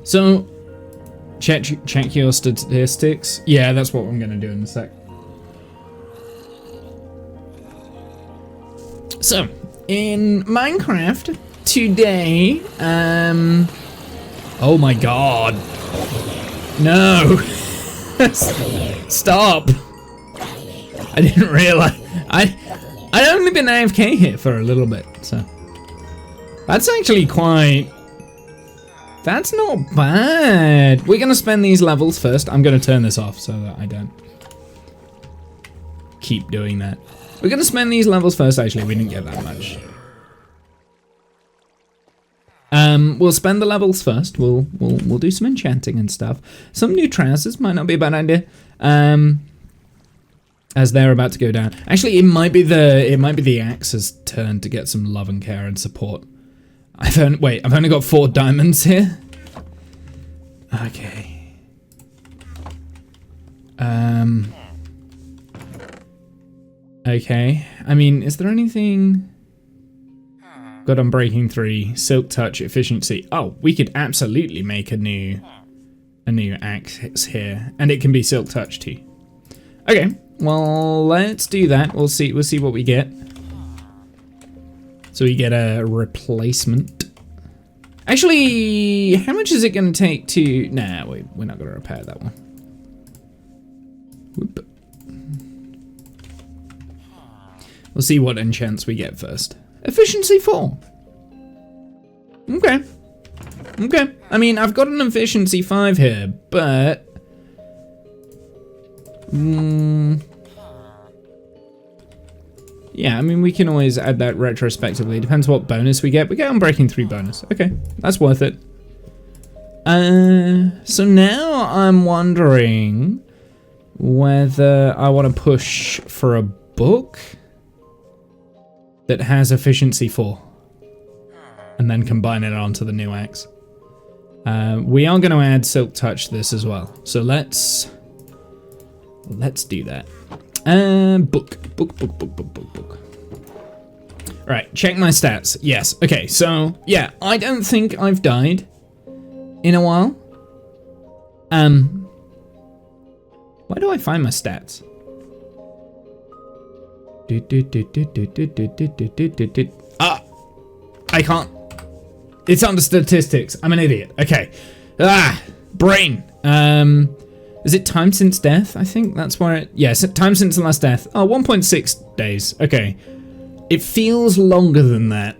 So, check your statistics. Yeah, that's what I'm gonna do in a sec. So, in Minecraft today, oh my god. No. Stop. I didn't realize. I'd only been AFK here for a little bit, so. That's actually quite. That's not bad. We're gonna spend these levels first. I'm gonna turn this off so that I don't keep doing that. We're gonna spend these levels first. Actually, we didn't get that much. We'll spend the levels first. We'll do some enchanting and stuff. Some new trousers might not be a bad idea. As they're about to go down. Actually, it might be the axe's turn to get some love and care and support. I've only got 4 diamonds here. Okay. Okay. I mean, is there anything? Got Unbreaking 3, Silk Touch, Efficiency. Oh, we could absolutely make a new axe here, and it can be Silk Touch too. Okay, well let's do that. We'll see what we get. So we get a replacement. Actually, how much is it going to take to? Nah, we're not going to repair that one. Whoop. We'll see what enchants we get first. Efficiency 4. Okay. Okay. I mean, I've got an efficiency 5 here, but... yeah, I mean, we can always add that retrospectively. Depends what bonus we get. We get Unbreaking 3 bonus. Okay, that's worth it. So now I'm wondering whether I want to push for a book that has efficiency 4 and then combine it onto the new axe. We are going to add Silk Touch to this as well. So let's do that. Book. Right, check my stats. Yes, okay, so yeah, I don't think I've died in a while. Why do I find my stats? Ah, I can't. It's under statistics. I'm an idiot. Okay. Brain. Is it time since death? I think that's where it... yes, time since the last death. Oh, 1.6 days. Okay. It feels longer than that.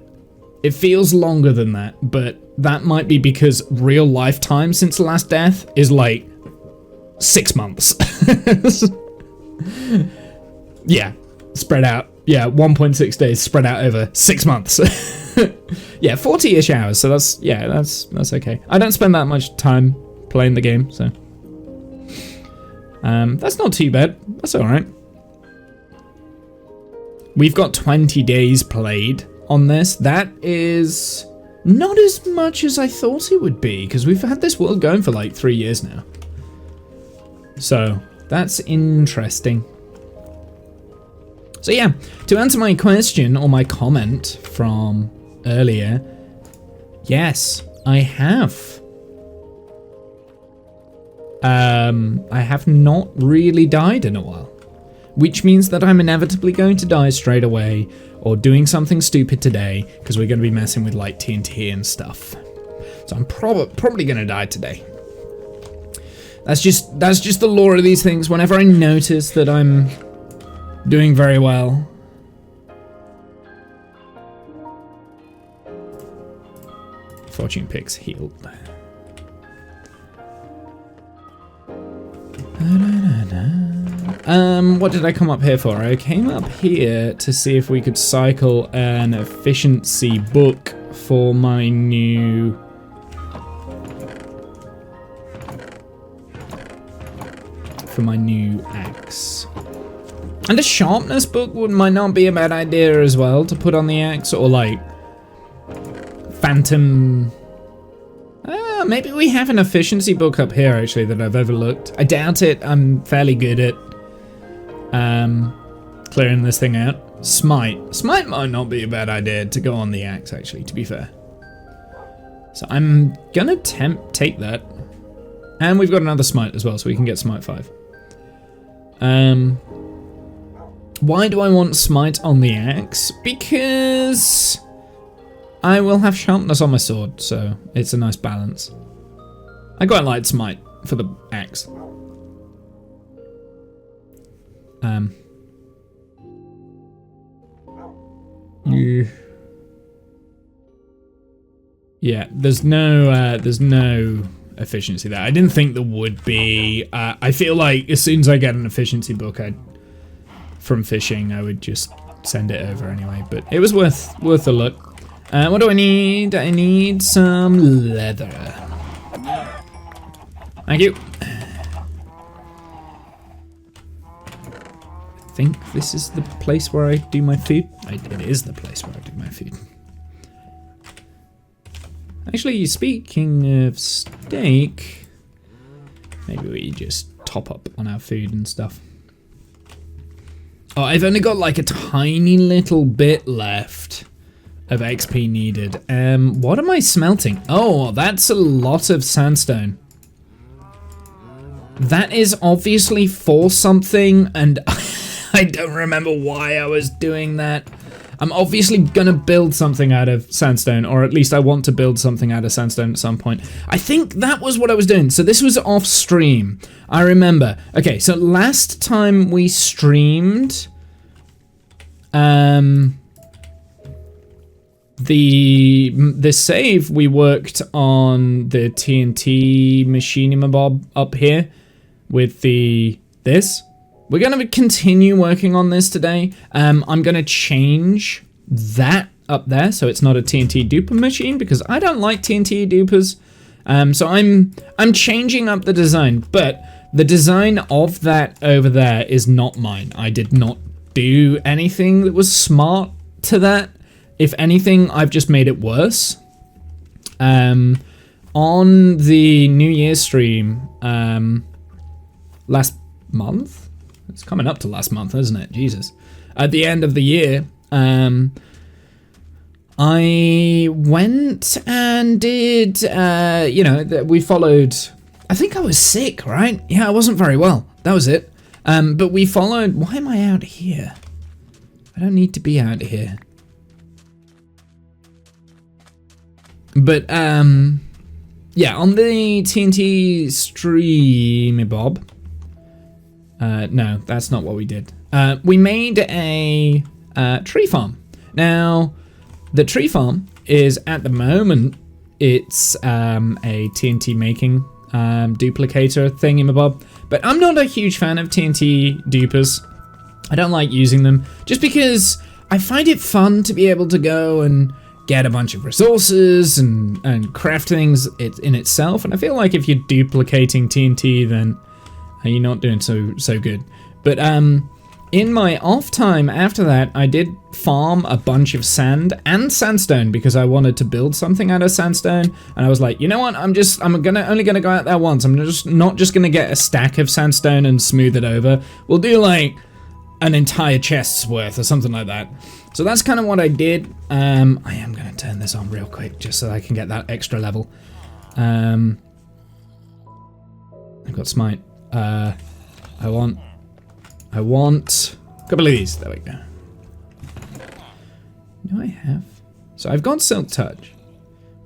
It feels longer than that, but that might be because real life time since the last death is like 6 months. Yeah, spread out. Yeah, 1.6 days spread out over 6 months. Yeah, 40-ish hours, so that's okay. I don't spend that much time playing the game, so... that's not too bad. That's alright. We've got 20 days played on this. That is not as much as I thought it would be, because we've had this world going for like 3 years now. So, that's interesting. So yeah, to answer my question, or my comment from earlier, yes, I have. I have not really died in a while, which means that I'm inevitably going to die straight away or doing something stupid today because we're going to be messing with like TNT and stuff. So I'm probably going to die today. That's just the lore of these things. Whenever I notice that I'm doing very well, fortune picks healed. What did I come up here for? I came up here to see if we could cycle an efficiency book for my new... axe. And a sharpness book might not be a bad idea as well to put on the axe, or like phantom... maybe we have an efficiency book up here actually that I've overlooked. I doubt it. I'm fairly good at clearing this thing out. Smite. Smite might not be a bad idea to go on the axe actually, to be fair. So I'm gonna take that. And we've got another smite as well, so we can get smite 5. Why do I want smite on the axe? Because I will have sharpness on my sword, so it's a nice balance. I quite like smite for the axe. Yeah, there's no efficiency there. I didn't think there would be. I feel like as soon as I get an efficiency book, from fishing, I would just send it over anyway. But it was worth a look. What do I need? I need some leather. Thank you. I think this is the place where I do my food. It is the place where I do my food. Actually, speaking of steak, maybe we just top up on our food and stuff. Oh, I've only got like a tiny little bit left of XP needed. What am I smelting? Oh, that's a lot of sandstone. That is obviously for something, and I don't remember why I was doing that. I'm obviously gonna build something out of sandstone, or at least I want to build something out of sandstone at some point. I think that was what I was doing. So this was off stream. I remember. Okay, so last time we streamed, the save, we worked on the TNT machinimabob up here with this. We're going to continue working on this today. I'm going to change that up there so it's not a TNT duper machine because I don't like TNT dupers. So I'm changing up the design, but the design of that over there is not mine. I did not do anything that was smart to that. If anything, I've just made it worse. On the New Year's stream last month, it's coming up to last month, isn't it? Jesus. At the end of the year, I went and did, we followed, I think I was sick, right? Yeah, I wasn't very well. That was it. But we followed, why am I out here? I don't need to be out here. But, yeah, on the TNT stream, Bob. No, that's not what we did. We made a tree farm. Now, the tree farm is at the moment, it's a TNT making duplicator thingamabob. But I'm not a huge fan of TNT dupers. I don't like using them just because I find it fun to be able to go and get a bunch of resources and craft things in itself. And I feel like if you're duplicating TNT, then you're not doing so good. But in my off time after that, I did farm a bunch of sand and sandstone because I wanted to build something out of sandstone. And I was like, you know what? I'm only gonna go out there once. I'm not just gonna get a stack of sandstone and smooth it over. We'll do like an entire chest's worth or something like that. So that's kind of what I did. I am gonna turn this on real quick just so I can get that extra level. I've got smite. I want a couple of these. There we go. Do I have? So I've got Silk Touch.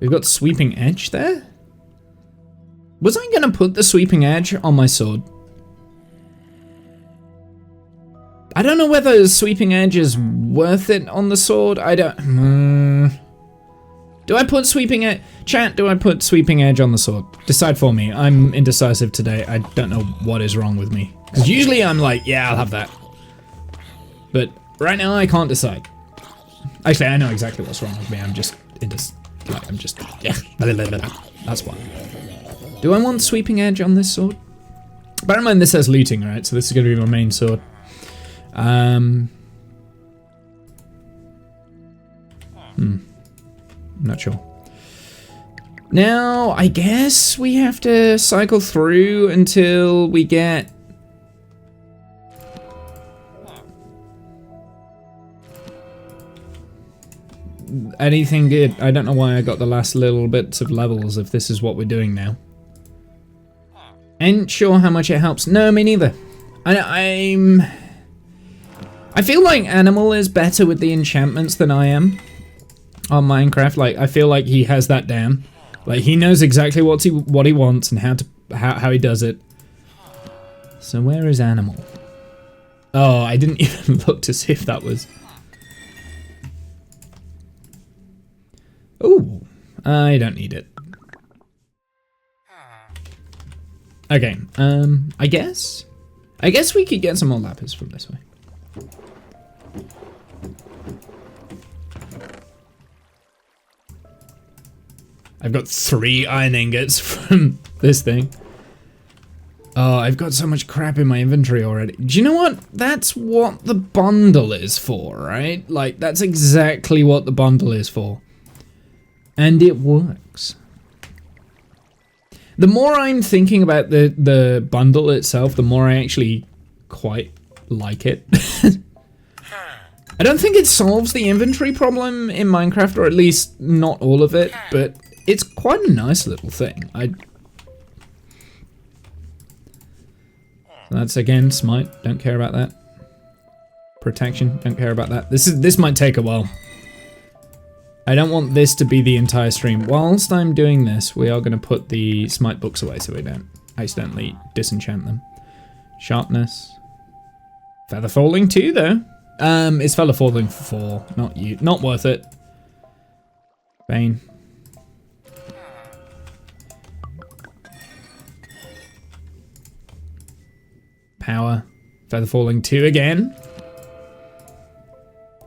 We've got Sweeping Edge there. Was I gonna put the Sweeping Edge on my sword? I don't know whether Sweeping Edge is worth it on the sword. I don't. Do I put Sweeping Edge? Chat, do I put Sweeping Edge on the sword? Decide for me. I'm indecisive today. I don't know what is wrong with me. Because usually I'm like, yeah, I'll have that. But right now I can't decide. Actually, I know exactly what's wrong with me. I'm just yeah. That's why. Do I want Sweeping Edge on this sword? Bear in mind this says looting, right? So this is going to be my main sword. Not sure. Now, I guess we have to cycle through until we get... anything good. I don't know why I got the last little bits of levels if this is what we're doing now. Ain't sure how much it helps. No, me neither. I feel like Animal is better with the enchantments than I am on Minecraft. Like, I feel like he has that down. Like, he knows exactly what he wants and how he does it. So where is Animal? Oh, I didn't even look to see if that was... Ooh, I don't need it. Okay, I guess we could get some more lapis from this way. I've got 3 iron ingots from this thing. Oh, I've got so much crap in my inventory already. Do you know what? That's what the bundle is for, right? Like, that's exactly what the bundle is for. And it works. The more I'm thinking about the bundle itself, the more I actually quite like it. I don't think it solves the inventory problem in Minecraft, or at least not all of it, but it's quite a nice little thing. That's again smite, don't care about that. Protection, don't care about that. This might take a while. I don't want this to be the entire stream. Whilst I'm doing this, we are going to put the smite books away so we don't accidentally disenchant them. Sharpness. Feather falling 2 though. It's feather falling for 4, not you. Not worth it. Bane. Power. Feather falling 2 again.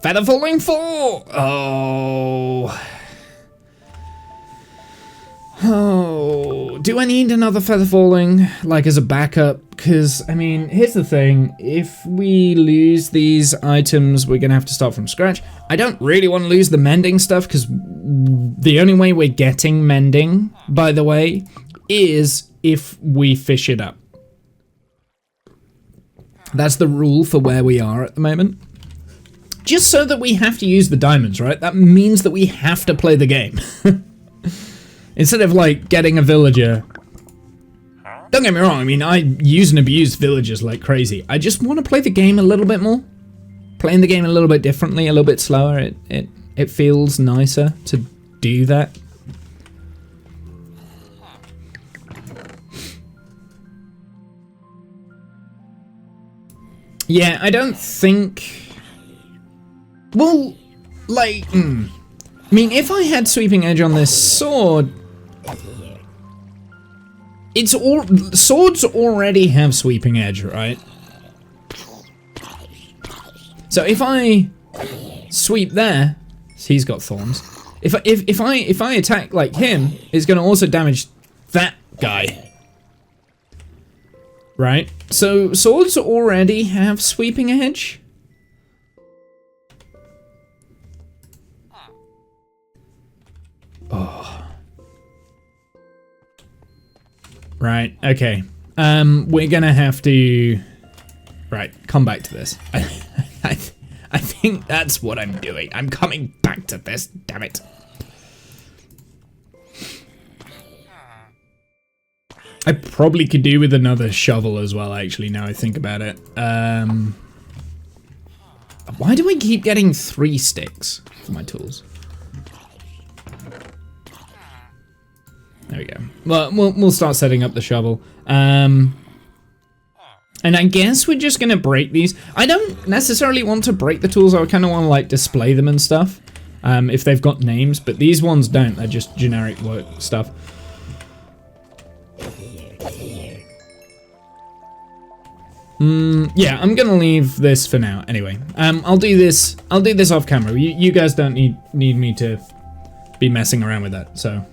Feather falling 4! Oh. Oh. Do I need another feather falling, like, as a backup? Because, I mean, here's the thing. If we lose these items, we're going to have to start from scratch. I don't really want to lose the mending stuff, because the only way we're getting mending, by the way, is if we fish it up. That's the rule for where we are at the moment. Just so that we have to use the diamonds, right? That means that we have to play the game. Instead of, like, getting a villager. Don't get me wrong, I mean, I use and abuse villagers like crazy. I just want to play the game a little bit more. Playing the game a little bit differently, a little bit slower. It feels nicer to do that. Yeah, I don't think... Well, like, I mean, if I had sweeping edge on this sword, swords already have sweeping edge, right? So if I sweep there, he's got thorns. If I attack like him, it's going to also damage that guy, right? So swords already have sweeping edge. Oh. Right, okay. We're gonna have to... Right, come back to this. I think that's what I'm doing. I'm coming back to this, damn it. I probably could do with another shovel as well, actually, now I think about it. Why do I keep getting 3 sticks for my tools? There we go. Well, we'll start setting up the shovel. And I guess we're just gonna break these. I don't necessarily want to break the tools. I kind of want to like display them and stuff. If they've got names, but these ones don't. They're just generic work stuff. Yeah, I'm gonna leave this for now. Anyway, I'll do this off camera. You guys don't need me to be messing around with that. So.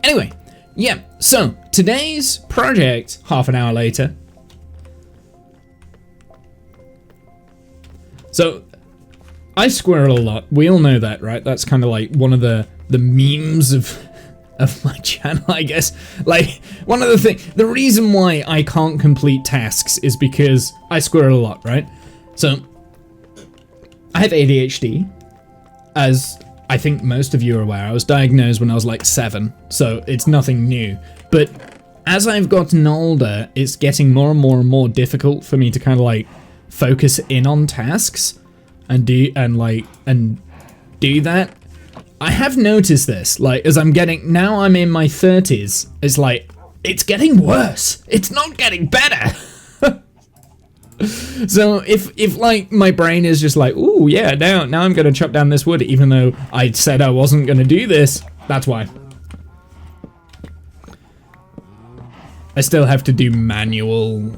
Anyway, yeah, so today's project, half an hour later. So, I squirrel a lot. We all know that, right? That's kind of like one of the memes of my channel, I guess. Like, one of the reason why I can't complete tasks is because I squirrel a lot, right? So, I have ADHD. as I think most of you are aware, I was diagnosed when I was like 7, so it's nothing new. But as I've gotten older, it's getting more and more and more difficult for me to kind of like focus in on tasks and do that. I have noticed this, like, as I'm in my 30s, it's like, it's getting worse. It's not getting better. So if like my brain is just like, ooh, yeah, now I'm gonna chop down this wood, even though I said I wasn't gonna do this, that's why. I still have to do manual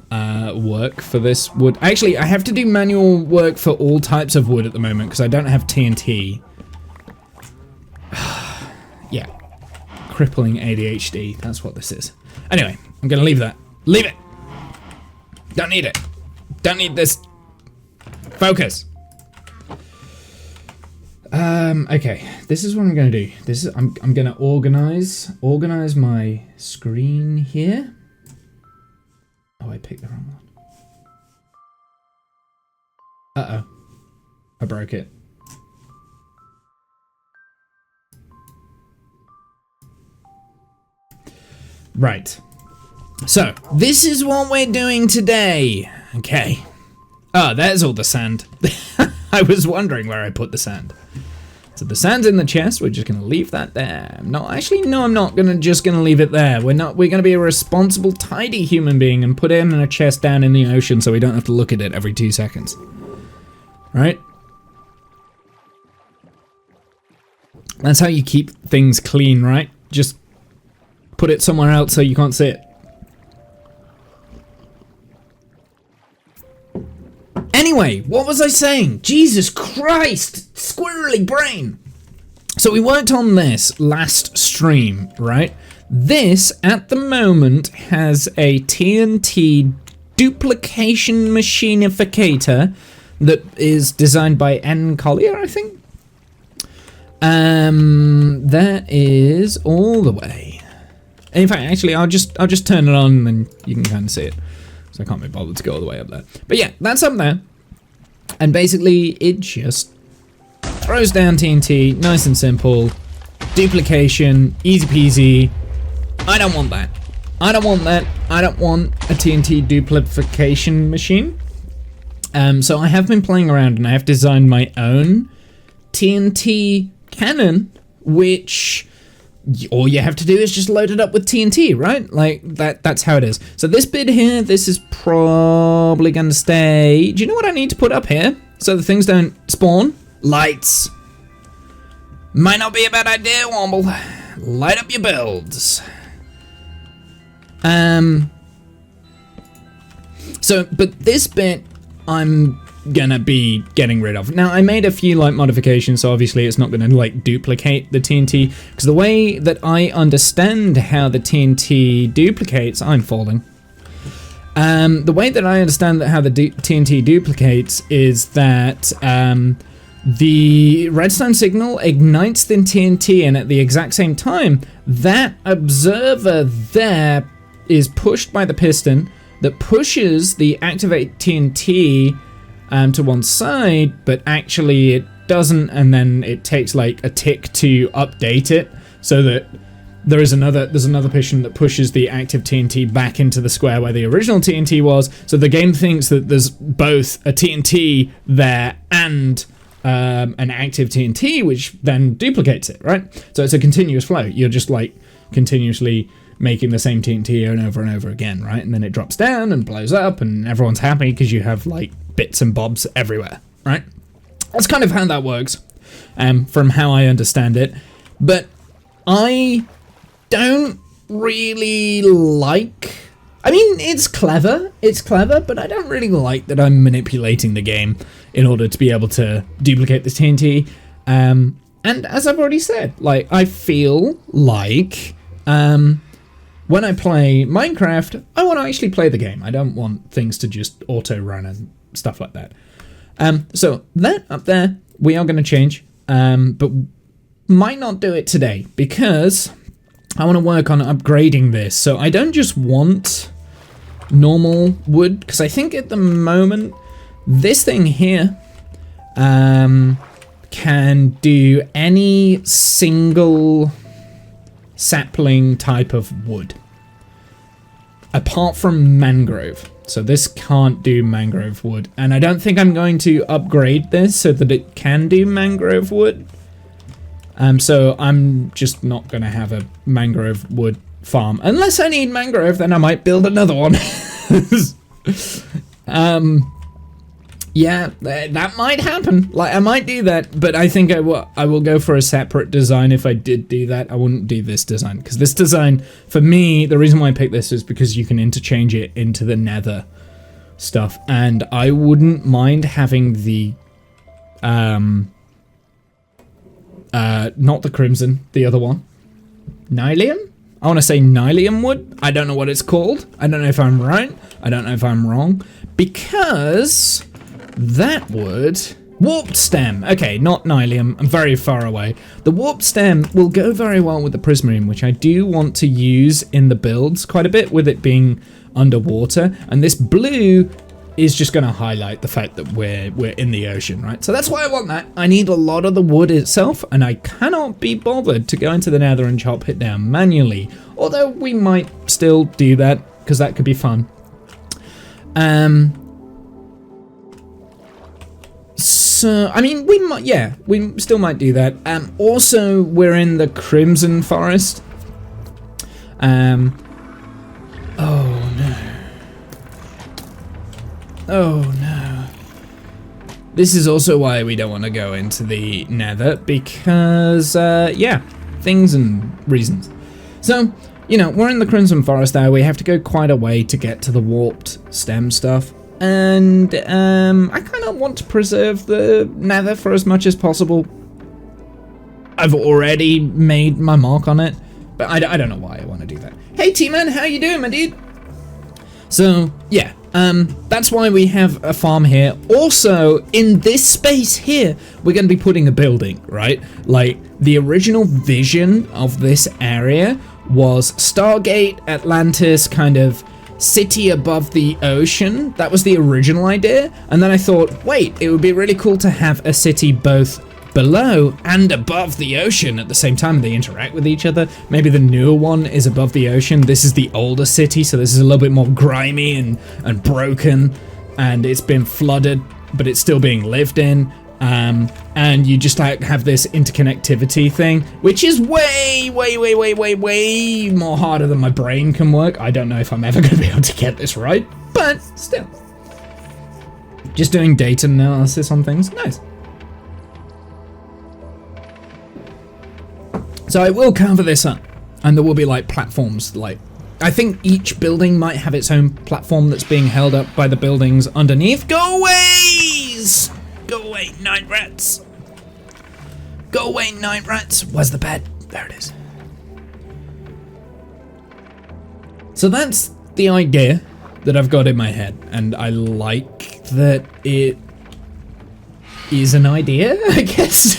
work for this wood. Actually, I have to do manual work for all types of wood at the moment because I don't have TNT. Yeah, crippling ADHD, that's what this is. Anyway, I'm gonna leave that. Leave it! Don't need it. Don't need this. Focus. Okay, this is what I'm gonna do. I'm gonna organize my screen here. Oh, I picked the wrong one. Uh-oh. I broke it. Right. So, this is what we're doing today. Okay. Oh, there's all the sand. I was wondering where I put the sand. So the sand's in the chest. We're just gonna leave that there. No, actually, no, I'm not just gonna leave it there. We're gonna be a responsible, tidy human being and put it in a chest down in the ocean so we don't have to look at it every 2 seconds. Right? That's how you keep things clean, right? Just put it somewhere else so you can't see it. Anyway, what was I saying? Jesus Christ! Squirrely brain! So we worked on this last stream, right? This, at the moment, has a TNT duplication machinificator that is designed by N. Collier, I think? That is all the way. In fact, actually, I'll just turn it on and then you can kind of see it. So I can't be bothered to go all the way up there. But yeah, that's up there. And basically, it just throws down TNT, nice and simple. Duplication, easy peasy. I don't want that. I don't want that. I don't want a TNT duplication machine. So I have been playing around and I have designed my own TNT cannon, which all you have to do is just load it up with TNT, right? Like, that's how it is. So this bit here, this is probably gonna stay. Do you know what I need to put up here so the things don't spawn? Lights. Might not be a bad idea, Womble. Light up your builds. So, but this bit I'm gonna be getting rid of. Now, I made a few like modifications, so obviously it's not gonna like duplicate the TNT, because the way that I understand how the TNT duplicates, I'm falling. The way that I understand that how the TNT duplicates is that the redstone signal ignites the TNT, and at the exact same time, that observer there is pushed by the piston that pushes the activate TNT to one side, but actually it doesn't, and then it takes like a tick to update it so that there's another piston that pushes the active TNT back into the square where the original TNT was. So the game thinks that there's both a TNT there and an active TNT, which then duplicates it, right? So it's a continuous flow. You're just like continuously making the same TNT over and over again, right? And then it drops down and blows up and everyone's happy because you have like bits and bobs everywhere, right? That's kind of how that works, from how I understand it. But I don't really like... I mean, it's clever, but I don't really like that I'm manipulating the game in order to be able to duplicate the TNT. And as I've already said, like, I feel like when I play Minecraft, I want to actually play the game. I don't want things to just auto-run and stuff like that. So that up there, we are going to change, but might not do it today because I want to work on upgrading this. So I don't just want normal wood, because I think at the moment, this thing here can do any single sapling type of wood. Apart from mangrove. So this can't do mangrove wood. And I don't think I'm going to upgrade this so that it can do mangrove wood. So I'm just not going to have a mangrove wood farm. Unless I need mangrove, then I might build another one. Yeah, that might happen. Like, I might do that, but I think I will go for a separate design if I did do that. I wouldn't do this design, because this design, for me, the reason why I picked this is because you can interchange it into the nether stuff, and I wouldn't mind having the, not the crimson, the other one. Nylium? I want to say Nylium wood. I don't know what it's called. I don't know if I'm right. I don't know if I'm wrong, because that would... Warped stem. Okay, not Nylium. I'm very far away. The warped stem will go very well with the prismarine, which I do want to use in the builds quite a bit, with it being underwater. And this blue is just going to highlight the fact that we're in the ocean, right? So that's why I want that. I need a lot of the wood itself, and I cannot be bothered to go into the nether and chop it down manually. Although we might still do that, because that could be fun. So, I mean, we might, yeah, we still might do that. Also, we're in the Crimson Forest. Oh no. Oh no. This is also why we don't want to go into the nether, because, yeah, things and reasons. So, you know, we're in the Crimson Forest now. We have to go quite a way to get to the warped stem stuff. And I kind of want to preserve the nether for as much as possible. I've already made my mark on it, but I don't know why I want to do that. Hey T-Man, how you doing, my dude? So, yeah, that's why we have a farm here. Also, in this space here, we're going to be putting a building, right? Like, the original vision of this area was Stargate, Atlantis, kind of city above the ocean. That was the original idea. And then I thought, wait, it would be really cool to have a city both below and above the ocean at the same time. They interact with each other. Maybe the newer one is above the ocean. This is the older city, so this is a little bit more grimy and broken, and it's been flooded, but it's still being lived in. And you just like have this interconnectivity thing, which is way more harder than my brain can work. I don't know if I'm ever going to be able to get this right, but still. Just doing data analysis on things, nice. So I will cover this up, and there will be like platforms, like, I think each building might have its own platform that's being held up by the buildings underneath. Go aways! Go away, night rats. Go away, night rats. Where's the bed? There it is. So that's the idea that I've got in my head, and I like that it is an idea, I guess.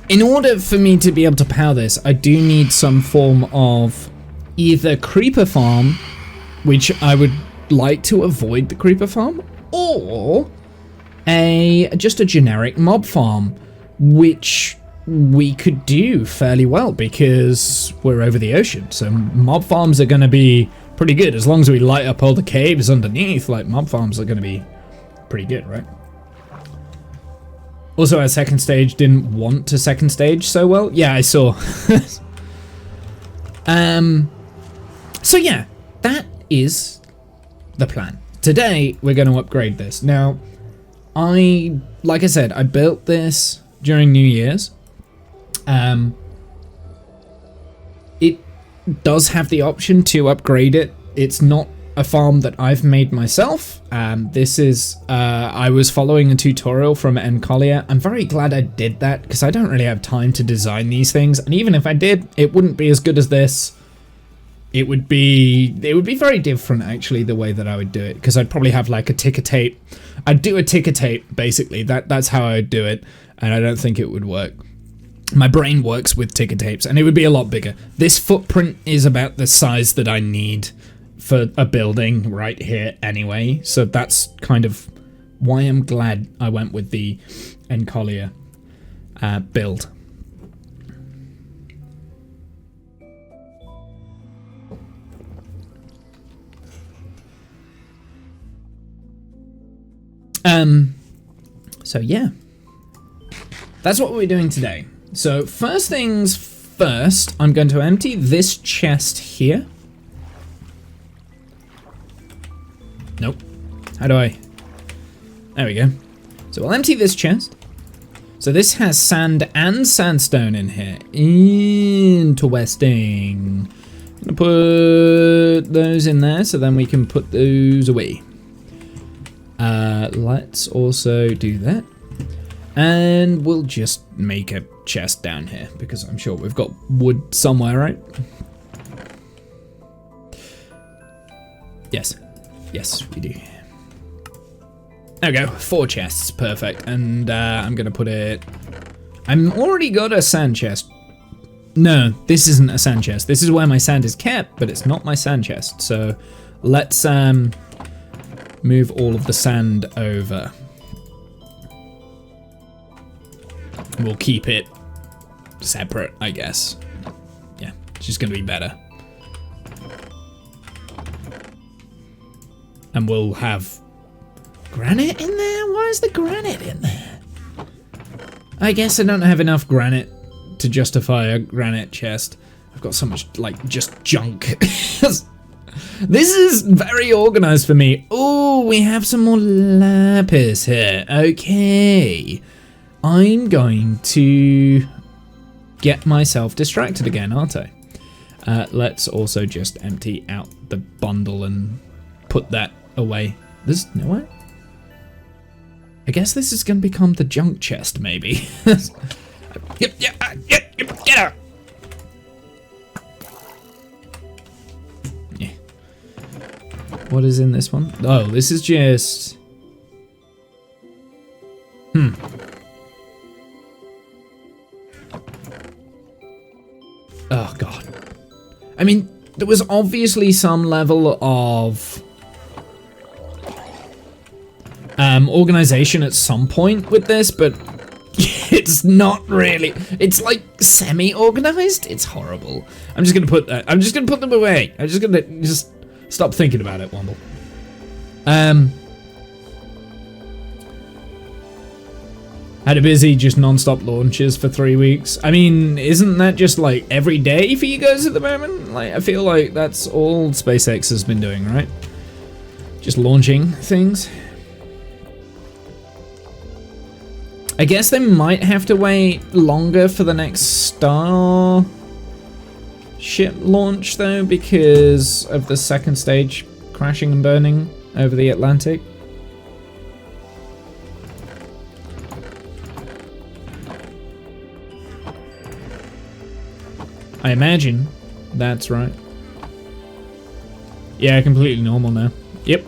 In order for me to be able to power this, I do need some form of either creeper farm, which I would like to avoid the creeper farm, or just a generic mob farm, which we could do fairly well because we're over the ocean. So mob farms are going to be pretty good as long as we light up all the caves underneath. Like, mob farms are going to be pretty good, right? Also, our second stage didn't want to second stage so well. Yeah, I saw. So yeah, that is the plan. Today, we're going to upgrade this. Now, like I said, I built this during New Year's. It does have the option to upgrade it. It's not a farm that I've made myself. This is, I was following a tutorial from Mk2. I'm very glad I did that because I don't really have time to design these things. And even if I did, it wouldn't be as good as this. It would be very different actually, the way that I would do it, because I'd probably have like a ticker tape. I'd do a ticker tape basically. That's how I would do it, and I don't think it would work. My brain works with ticker tapes, and it would be a lot bigger. This footprint is about the size that I need for a building right here anyway, so that's kind of why I'm glad I went with the Encollier build. So yeah, that's what we're doing today. So first things first, I'm going to empty this chest here. Nope. How do I? There we go. So we'll empty this chest. So this has sand and sandstone in here. Interesting. I'm gonna put those in there so then we can put those away. Let's also do that. And we'll just make a chest down here because I'm sure we've got wood somewhere, right? Yes. Yes, we do. There we go. 4 chests. Perfect. And I'm going to put it... I'm already got a sand chest. No, this isn't a sand chest. This is where my sand is kept, but it's not my sand chest. So let's move all of the sand over. We'll keep it separate, I guess. Yeah, it's just going to be better. And we'll have granite in there? Why is the granite in there? I guess I don't have enough granite to justify a granite chest. I've got so much, like, just junk. This is very organized for me. Oh, we have some more lapis here. Okay. I'm going to get myself distracted again, aren't I? Let's also just empty out the bundle and put that away. There's no way. I guess this is going to become the junk chest, maybe. Yep, get out. Yeah. What is in this one? Oh, this is just... Oh, God. I mean, there was obviously some level of organization at some point with this, but it's not really. It's like semi-organized. It's horrible. I'm just gonna put that. I'm just gonna put them away. I'm just gonna stop thinking about it, Womble. Had a busy just non-stop launches for 3 weeks. I mean, isn't that just like every day for you guys at the moment? Like, I feel like that's all SpaceX has been doing, right? Just launching things. I guess they might have to wait longer for the next Starship launch though, because of the second stage crashing and burning over the Atlantic. I imagine that's right. Yeah, completely normal now. Yep.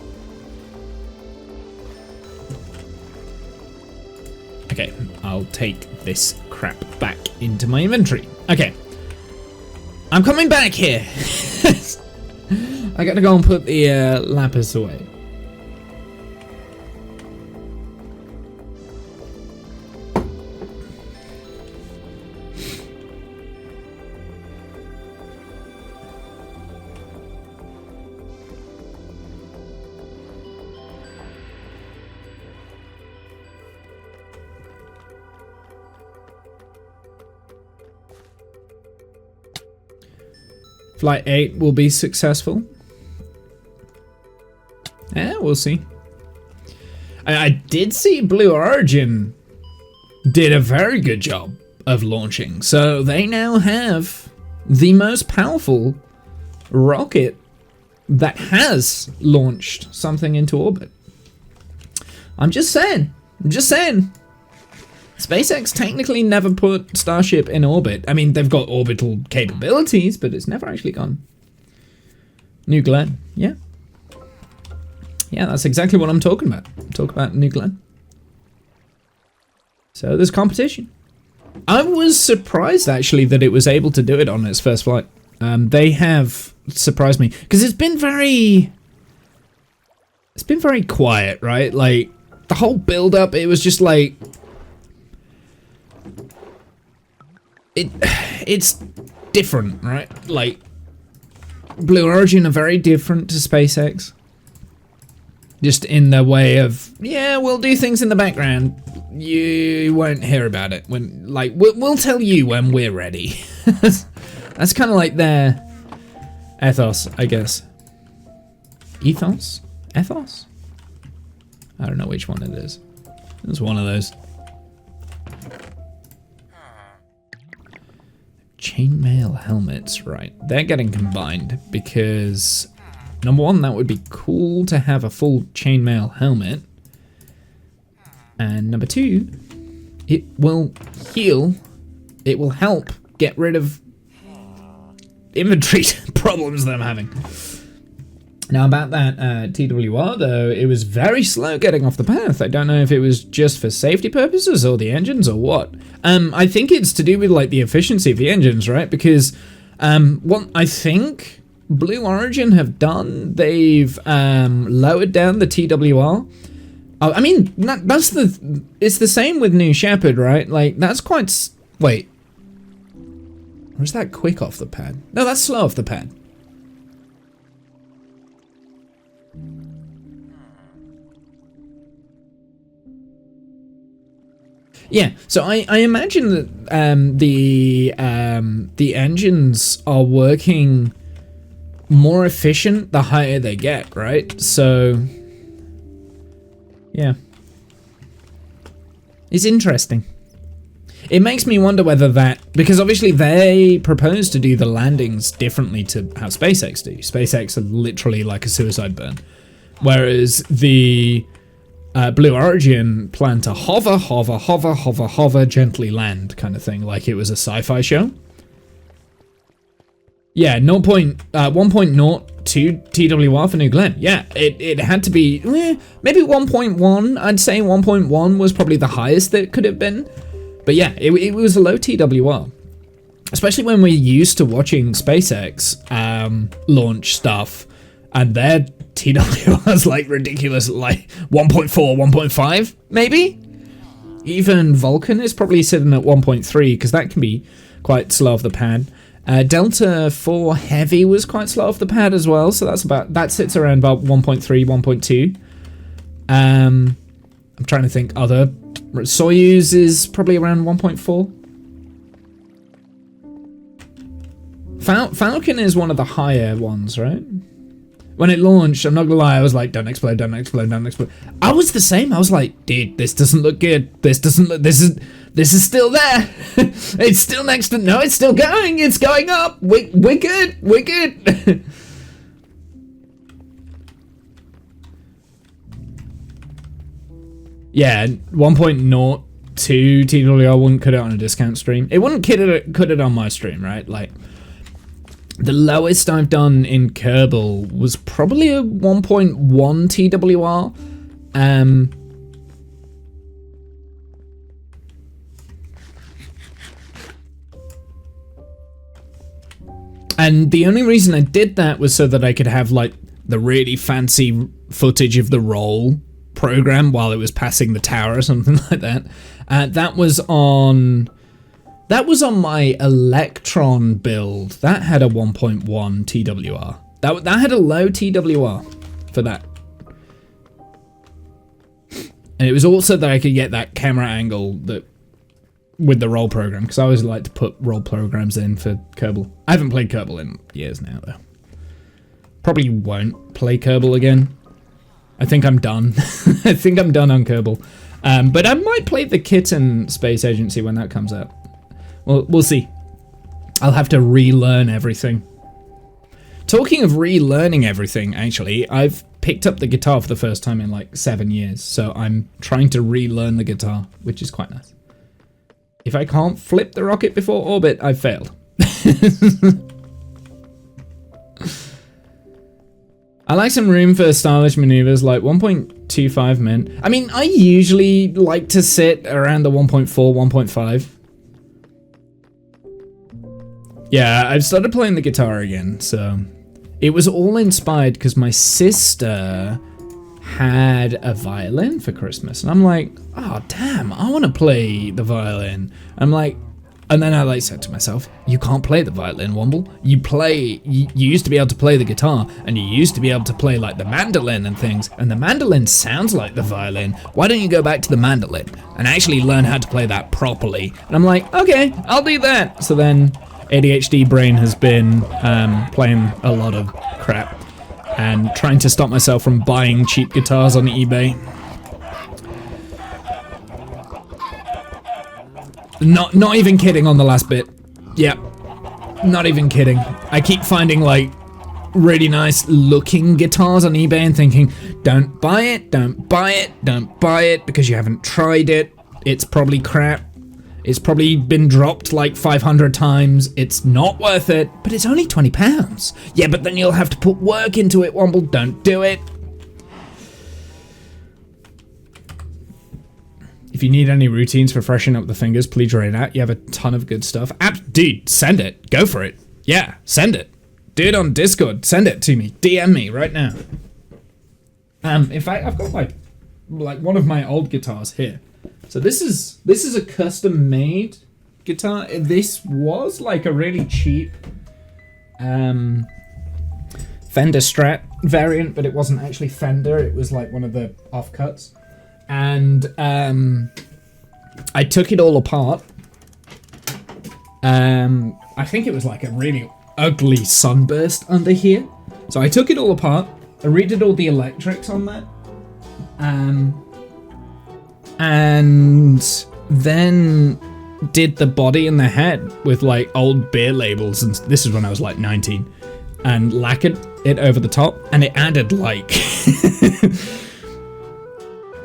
Okay, I'll take this crap back into my inventory. Okay. I'm coming back here. I gotta go and put the lapis away. Flight 8 will be successful. Yeah, we'll see. I did see Blue Origin did a very good job of launching. So they now have the most powerful rocket that has launched something into orbit. I'm just saying. SpaceX technically never put Starship in orbit. I mean, they've got orbital capabilities, but it's never actually gone. New Glenn, yeah. Yeah, that's exactly what I'm talking about. Talk about New Glenn. So there's competition. I was surprised, actually, that it was able to do it on its first flight. They have surprised me because it's been very quiet, right? Like the whole build up, it was just like it's different, right? Like Blue Origin are very different to SpaceX. Just in the way of, yeah, we'll do things in the background. You won't hear about it when, like, we'll tell you when we're ready. That's kind of like their ethos, I guess. Ethos? Ethos? I don't know which one it is. It's one of those. Chainmail helmets, right. They're getting combined because, number one, that would be cool to have a full chainmail helmet. And number two, it will heal. It will help get rid of inventory problems that I'm having. Now about that TWR though, it was very slow getting off the path. I don't know if it was just for safety purposes or the engines or what. I think it's to do with like the efficiency of the engines, right? Because what I think Blue Origin have done, they've lowered down the TWR. I mean, it's the same with New Shepard, right? Like that's quite, wait. Or is that quick off the pad? No, that's slow off the pad. Yeah, so I imagine that the engines are working more efficient the higher they get, right? So yeah, it's interesting. It makes me wonder whether that, because obviously they propose to do the landings differently to how SpaceX do. SpaceX are literally like a suicide burn, whereas the Blue Origin plan to hover, gently land kind of thing, like it was a sci-fi show. Yeah, 1.02 TWR for New Glenn. Yeah, it had to be, maybe 1.1. I'd say 1.1 was probably the highest that it could have been. But yeah, it was a low TWR. Especially when we're used to watching SpaceX launch stuff, and their TWR is like ridiculous, like 1.4, 1.5, maybe? Even Vulcan is probably sitting at 1.3, because that can be quite slow off the pad. Delta 4 Heavy was quite slow off the pad as well, so that sits around about 1.3, 1.2. I'm trying to think other. Soyuz is probably around 1.4. Falcon is one of the higher ones, right? When it launched, I'm not gonna lie, I was like, don't explode, don't explode, don't explode. I was the same. I was like, dude, this doesn't look good. This is still there. It's still next to, no, it's still going. It's going up. We're good. We're good. Yeah, 1.02 TWR wouldn't cut it on a discount stream. It wouldn't cut it on my stream, right? Like, the lowest I've done in Kerbal was probably a 1.1 TWR. And the only reason I did that was so that I could have like the really fancy footage of the roll program while it was passing the tower or something like that. That was on my Electron build. That had a 1.1 TWR. That had a low TWR for that. And it was also that I could get that camera angle that with the roll program, because I always like to put roll programs in for Kerbal. I haven't played Kerbal in years now though. Probably won't play Kerbal again. I think I'm done. I think I'm done on Kerbal. But I might play the Kitten Space Agency when that comes out. Well, we'll see. I'll have to relearn everything. Talking of relearning everything, actually, I've picked up the guitar for the first time in like 7 years. So I'm trying to relearn the guitar, which is quite nice. If I can't flip the rocket before orbit, I've failed. I like some room for stylish maneuvers, like 1.25 men. I mean, I usually like to sit around the 1.4, 1.5. Yeah, I've started playing the guitar again, so It was all inspired because my sister had a violin for Christmas, and I'm like, oh damn, I want to play the violin. I'm like, and then I like said to myself, you can't play the violin, Womble. You used to be able to play the guitar, and you used to be able to play like the mandolin and things, and the mandolin sounds like the violin. Why don't you go back to the mandolin and actually learn how to play that properly? And I'm like, okay, I'll do that. So then ADHD brain has been playing a lot of crap and trying to stop myself from buying cheap guitars on eBay. Not even kidding on the last bit. Yep, not even kidding. I keep finding like really nice looking guitars on eBay and thinking, don't buy it, don't buy it, don't buy it because you haven't tried it. It's probably crap. It's probably been dropped like 500 times. It's not worth it, but it's only £20. Yeah, but then you'll have to put work into it, Womble. Don't do it. If you need any routines for freshening up the fingers, please write it out. You have a ton of good stuff. Dude, send it. Go for it. Yeah, send it. Do it on Discord. Send it to me. DM me right now. In fact, I've got like one of my old guitars here. So this is a custom made guitar. This was like a really cheap Fender Strat variant, but it wasn't actually Fender. It was like one of the offcuts. And I took it all apart. I think it was like a really ugly sunburst under here. So I took it all apart. I redid all the electrics on that. And then did the body and the head with like old beer labels, and this is when I was like 19, and lacquered it over the top, and it added like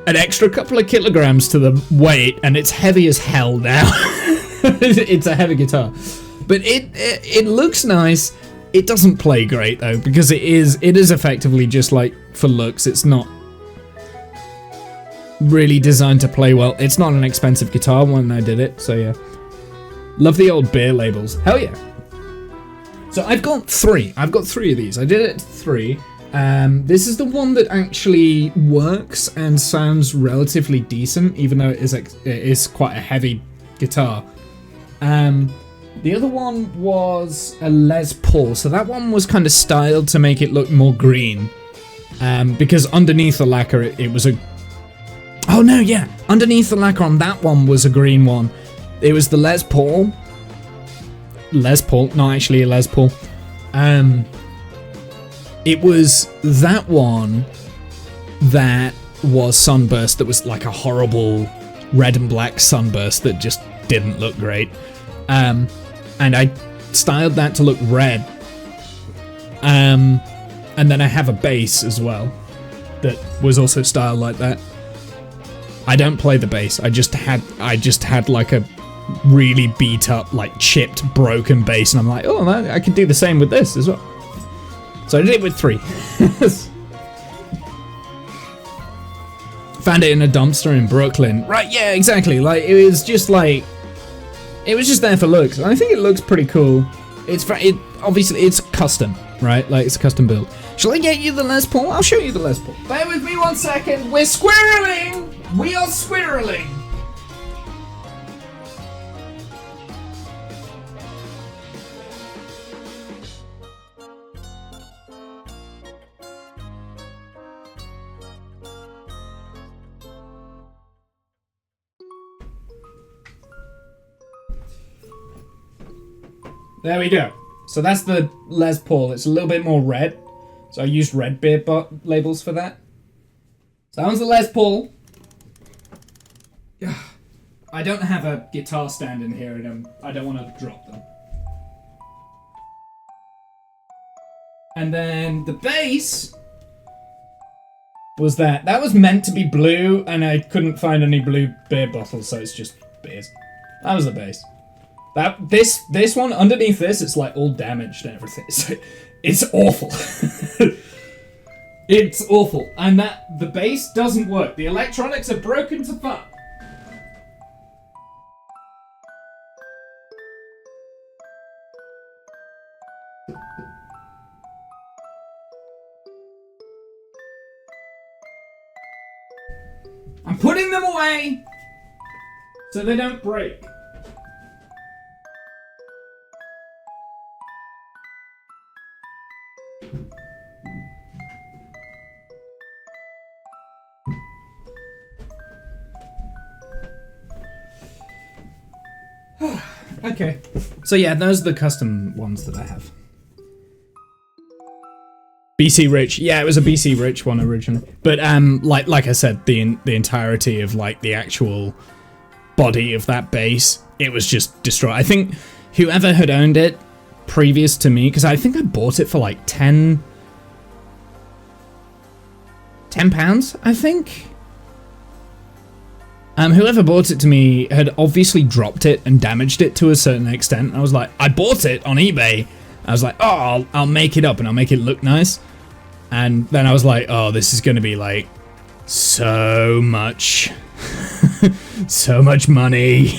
an extra couple of kilograms to the weight, and it's heavy as hell now. It's a heavy guitar, but it looks nice. It doesn't play great though, because it is effectively just like for looks. It's not really designed to play well. It's not an expensive guitar when I did it, so yeah. Love the old beer labels. Hell yeah. So I've got three of these. I did it 3. This is the one that actually works and sounds relatively decent, even though it is quite a heavy guitar. The other one was a Les Paul, so that one was kind of styled to make it look more green, because underneath the lacquer it was a... Oh no, yeah, underneath the lacquer on that one was a green one. It was the Les Paul, not actually a Les Paul. It was that one that was sunburst, that was like a horrible red and black sunburst that just didn't look great. And I styled that to look red. And then I have a bass as well that was also styled like that. I don't play the bass. I just had like a really beat up, like chipped, broken bass, and I'm like, oh, I could do the same with this as well. So I did it with 3. Found it in a dumpster in Brooklyn. Right, yeah, exactly. Like, it was just there for looks. I think it looks pretty cool. Obviously, it's custom, right? Like, it's a custom build. Shall I get you the Les Paul? I'll show you the Les Paul. Bear with me 1 second. We're squirreling! We are squirreling! There we go. So that's the Les Paul. It's a little bit more red. So I used red beer labels for that. So that one's the Les Paul. I don't have a guitar stand in here, and I don't want to drop them. And then the bass was that. That was meant to be blue, and I couldn't find any blue beer bottles, so it's just beers. That was the bass. This one, underneath this, it's like all damaged and everything. It's awful. It's awful. And the bass doesn't work. The electronics are broken to fuck. I'm putting them away so they don't break. Okay. So yeah, those are the custom ones that I have. BC Rich. Yeah, it was a BC Rich one originally. But like I said, the entirety of like the actual body of that base, it was just destroyed. I think whoever had owned it previous to me, because I think I bought it for like 10 pounds, I think. Whoever bought it to me had obviously dropped it and damaged it to a certain extent. I was like, I bought it on eBay. I was like, oh, I'll make it up and I'll make it look nice. And then I was like, oh, this is going to be like so much, so much money.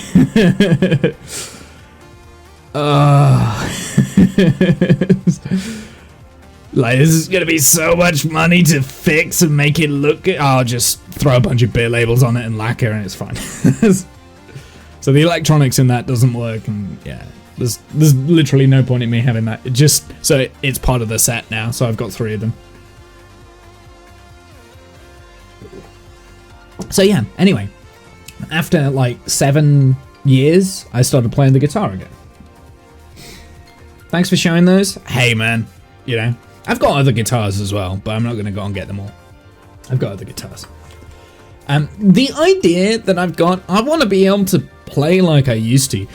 Like, this is going to be so much money to fix and make it look good. I'll just throw a bunch of beer labels on it and lacquer and it's fine. So the electronics in that doesn't work, and yeah, there's literally no point in me having that. So it's part of the set now, so I've got 3 of them. So yeah, anyway, after like 7 years, I started playing the guitar again. Thanks for showing those. Hey man, you know, I've got other guitars as well, but I'm not going to go and get them all. I've got other guitars. The idea that I've got, I want to be able to play like I used to.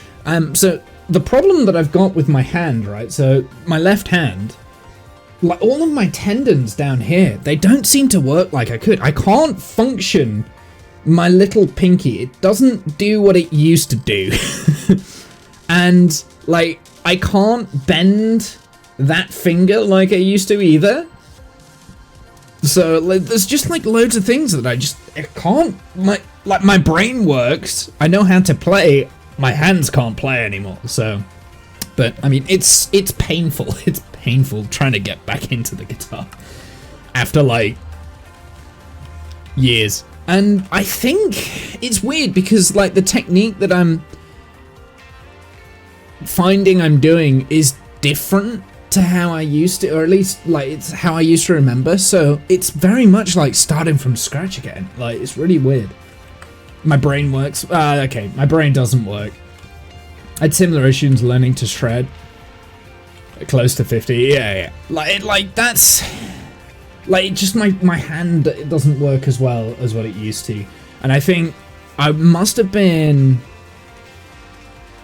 So the problem that I've got with my hand, right? So my left hand, like all of my tendons down here, they don't seem to work like I could. I can't function my little pinky. It doesn't do what it used to do. And like, I can't bend that finger like I used to either. So like, there's just like loads of things that I can't. My brain works. I know how to play. My hands can't play anymore. So, but I mean, it's painful. It's painful trying to get back into the guitar after like years. And I think it's weird because like the technique that I'm finding I'm doing is different to how I used to, or at least like it's how I used to remember. So it's very much like starting from scratch again. Like, it's really weird. My brain works. Okay, my brain doesn't work. I had similar issues learning to shred. Close to 50. Yeah. Like that's like just my hand, it doesn't work as well as what it used to. And I think I must have been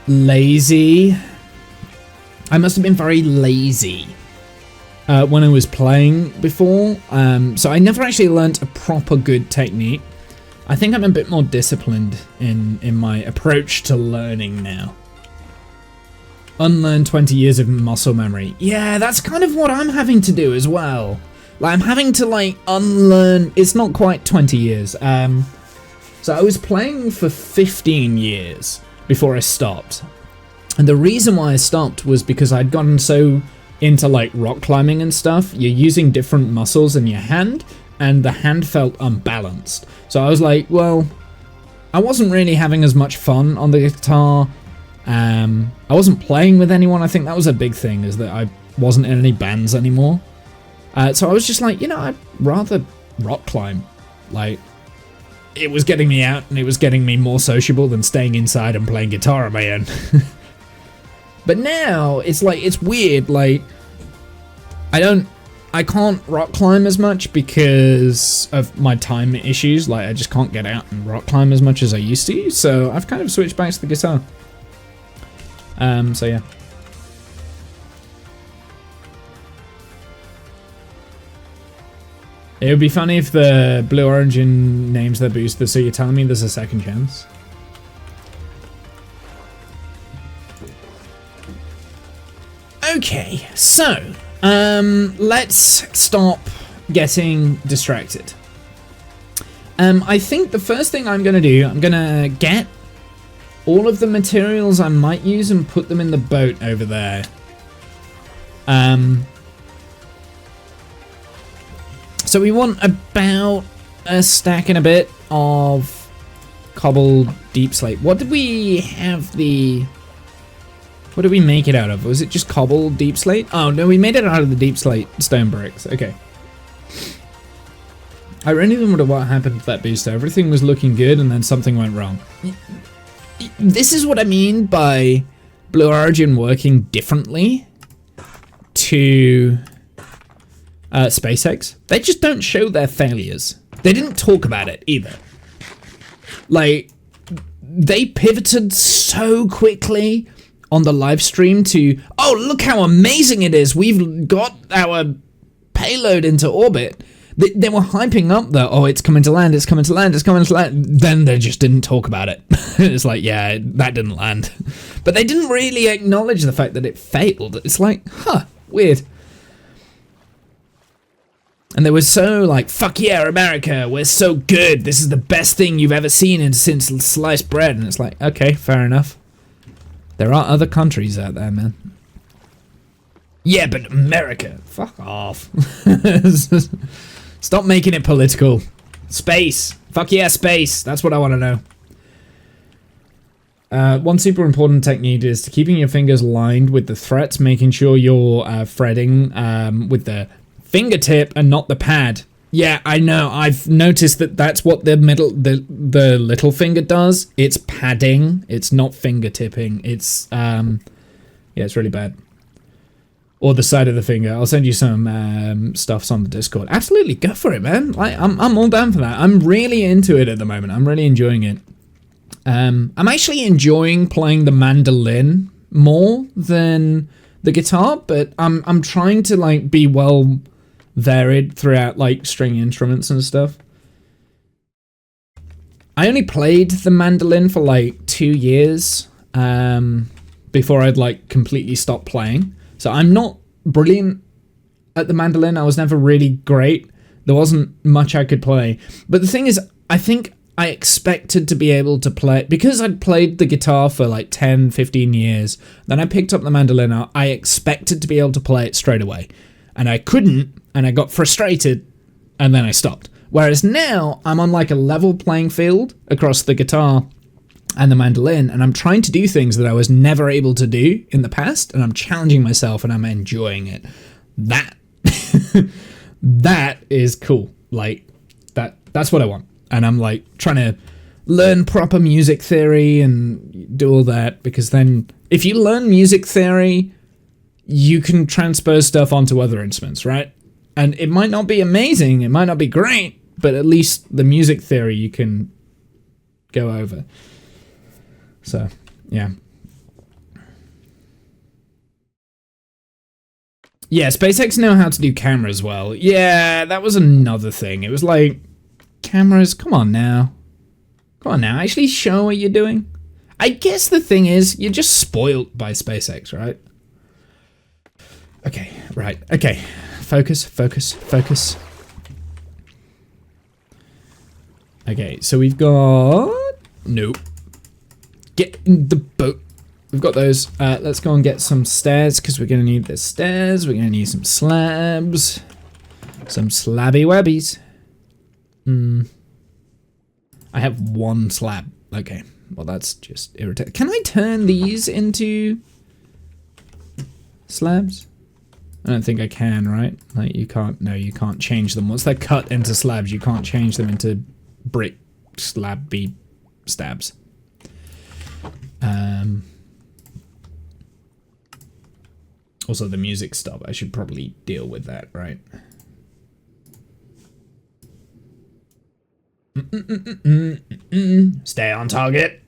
lazy. I must have been very lazy when I was playing before. So I never actually learnt a proper good technique. I think I'm a bit more disciplined in my approach to learning now. Unlearn 20 years of muscle memory. Yeah, that's kind of what I'm having to do as well. Like, I'm having to like unlearn. It's not quite 20 years. So I was playing for 15 years before I stopped. And the reason why I stopped was because I'd gotten so into like rock climbing and stuff. You're using different muscles in your hand, and the hand felt unbalanced. So I was like, well, I wasn't really having as much fun on the guitar. I wasn't playing with anyone. I think that was a big thing, is that I wasn't in any bands anymore. So I was just like, you know, I'd rather rock climb. Like, it was getting me out, and it was getting me more sociable than staying inside and playing guitar on my own. But now it's like, it's weird. Like, I can't rock climb as much because of my time issues. Like, I just can't get out and rock climb as much as I used to. So I've kind of switched back to the guitar. So yeah. It would be funny if the Blue Origin names their booster, so you're telling me there's a second chance? Okay, so let's stop getting distracted. I think the first thing I'm gonna do, I'm gonna get all of the materials I might use and put them in the boat over there. So we want about a stack and a bit of cobbled deep slate. What did we have the... What did we make it out of? Was it just cobbled deep slate? Oh, no, we made it out of the deep slate stone bricks. Okay. I really wonder what happened to that booster. Everything was looking good and then something went wrong. This is what I mean by Blue Origin working differently to SpaceX. They just don't show their failures. They didn't talk about it either. Like, they pivoted so quickly on the live stream to, oh, look how amazing it is. We've got our payload into orbit. They were hyping up that, oh, it's coming to land, it's coming to land, it's coming to land. Then they just didn't talk about it. It's like, yeah, that didn't land. But they didn't really acknowledge the fact that it failed. It's like, huh, weird. And they were so like, fuck yeah, America, we're so good. This is the best thing you've ever seen since sliced bread. And it's like, okay, fair enough. There are other countries out there, man. Yeah, but America, fuck off. Stop making it political. Space. Fuck yeah, space. That's what I want to know. One super important technique is keeping your fingers lined with the threats, making sure you're threading with the fingertip and not the pad. Yeah, I know. I've noticed that that's what the little finger does. It's padding. It's not fingertipping. It's yeah, it's really bad. Or the side of the finger. I'll send you some stuffs on the Discord. Absolutely, go for it, man. Like, I'm all down for that. I'm really into it at the moment. I'm really enjoying it. I'm actually enjoying playing the mandolin more than the guitar, but I'm trying to like be well varied throughout like string instruments and stuff. I only played the mandolin for like 2 years before I'd like completely stopped playing. So I'm not brilliant at the mandolin. I was never really great. There wasn't much I could play. But the thing is, I think I expected to be able to play, because I'd played the guitar for like 10, 15 years. Then I picked up the mandolin. I expected to be able to play it straight away. And I couldn't, and I got frustrated, and then I stopped. Whereas now, I'm on like a level playing field across the guitar and the mandolin, and I'm trying to do things that I was never able to do in the past, and I'm challenging myself, and I'm enjoying it. That that is cool. Like, that's what I want. And I'm like trying to learn proper music theory and do all that, because then if you learn music theory, you can transpose stuff onto other instruments, right? And it might not be amazing, it might not be great, but at least the music theory you can go over. So, yeah. Yeah, SpaceX know how to do cameras well. Yeah, that was another thing. It was like, cameras, come on now. Come on now, actually show what you're doing. I guess the thing is, you're just spoiled by SpaceX, right? Okay, right, okay. Focus, focus, focus. Okay, so we've got... Nope. Get in the boat. We've got those. Let's go and get some stairs, because we're going to need the stairs. We're going to need some slabs. Some slabby webbies. I have one slab. Okay, well that's just irritating. Can I turn these into slabs? I don't think I can, right? Like, you can't, no, you can't change them. Once they're cut into slabs, you can't change them into brick slabby stabs. Also, the music stopped. I should probably deal with that, right? Stay on target.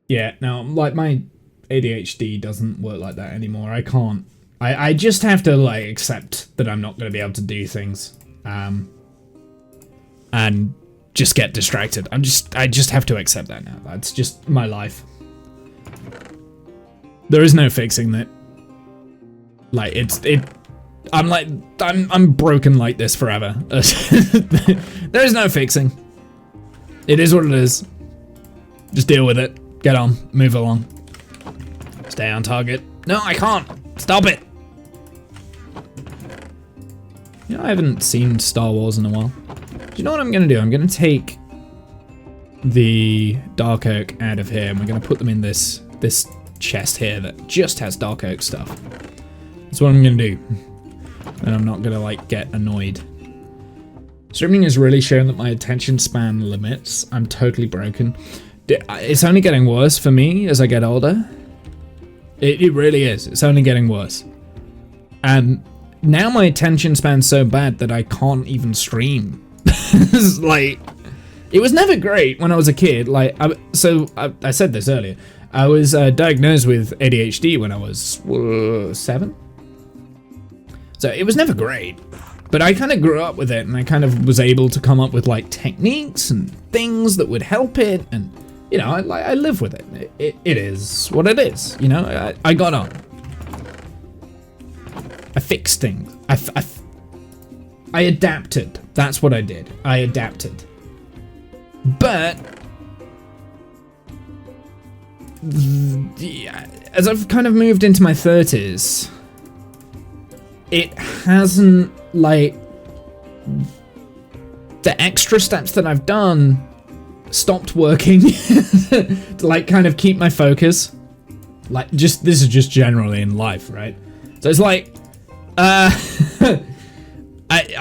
Yeah, no, like my ADHD doesn't work like that anymore. I can't. I just have to like accept that I'm not going to be able to do things, and just get distracted. I just have to accept that now. That's just my life. There is no fixing that. Like I'm broken like this forever. There is no fixing. It is what it is. Just deal with it. Get on. Move along. Stay on target. No, I can't. Stop it. You know, I haven't seen Star Wars in a while. you know what I'm going to do? I'm going to take the dark oak out of here, and we're going to put them in this chest here that just has dark oak stuff. That's what I'm going to do. And I'm not going to, like, get annoyed. Streaming has really shown that my attention span limits. I'm totally broken. It's only getting worse for me as I get older. It really is. It's only getting worse. And now my attention span's so bad that I can't even stream. It's like, it was never great when I was a kid. Like, I said this earlier. I was diagnosed with ADHD when I was 7. So it was never great. But I kind of grew up with it, and I kind of was able to come up with, like, techniques and things that would help it, and, you know, I live with it. It is what it is, you know? I got on. I fixed things. I adapted. That's what I did. I adapted. But as I've kind of moved into my 30s, it hasn't, like, the extra steps that I've done stopped working to, like, kind of keep my focus. Like, this is just generally in life, right? So it's like,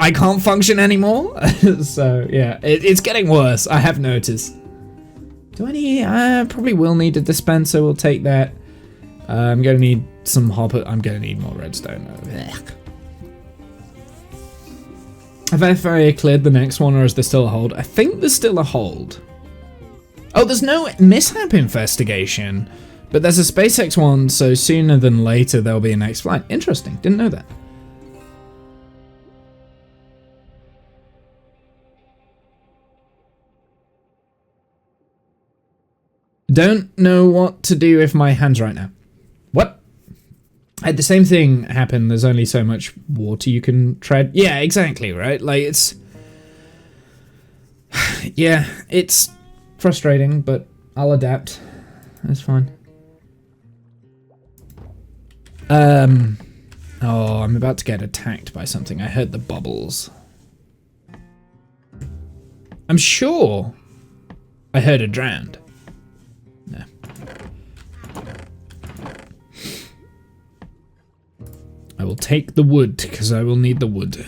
I can't function anymore. So yeah, it's getting worse. I have noticed. Do I need? I probably will need a dispenser. We'll take that. I'm gonna need some hopper. I'm gonna need more redstone. Have I cleared the next one, or is there still a hold? I think there's still a hold. Oh, there's no mishap investigation, but there's a SpaceX one, so sooner than later there'll be a next flight. Interesting. Didn't know that. Don't know what to do with my hands right now. What? I had the same thing happen. There's only so much water you can tread. Yeah, exactly, right? Like, it's... yeah, it's frustrating, but I'll adapt. That's fine. Oh, I'm about to get attacked by something. I heard the bubbles. I'm sure I heard a drowned. No. I will take the wood, because I will need the wood.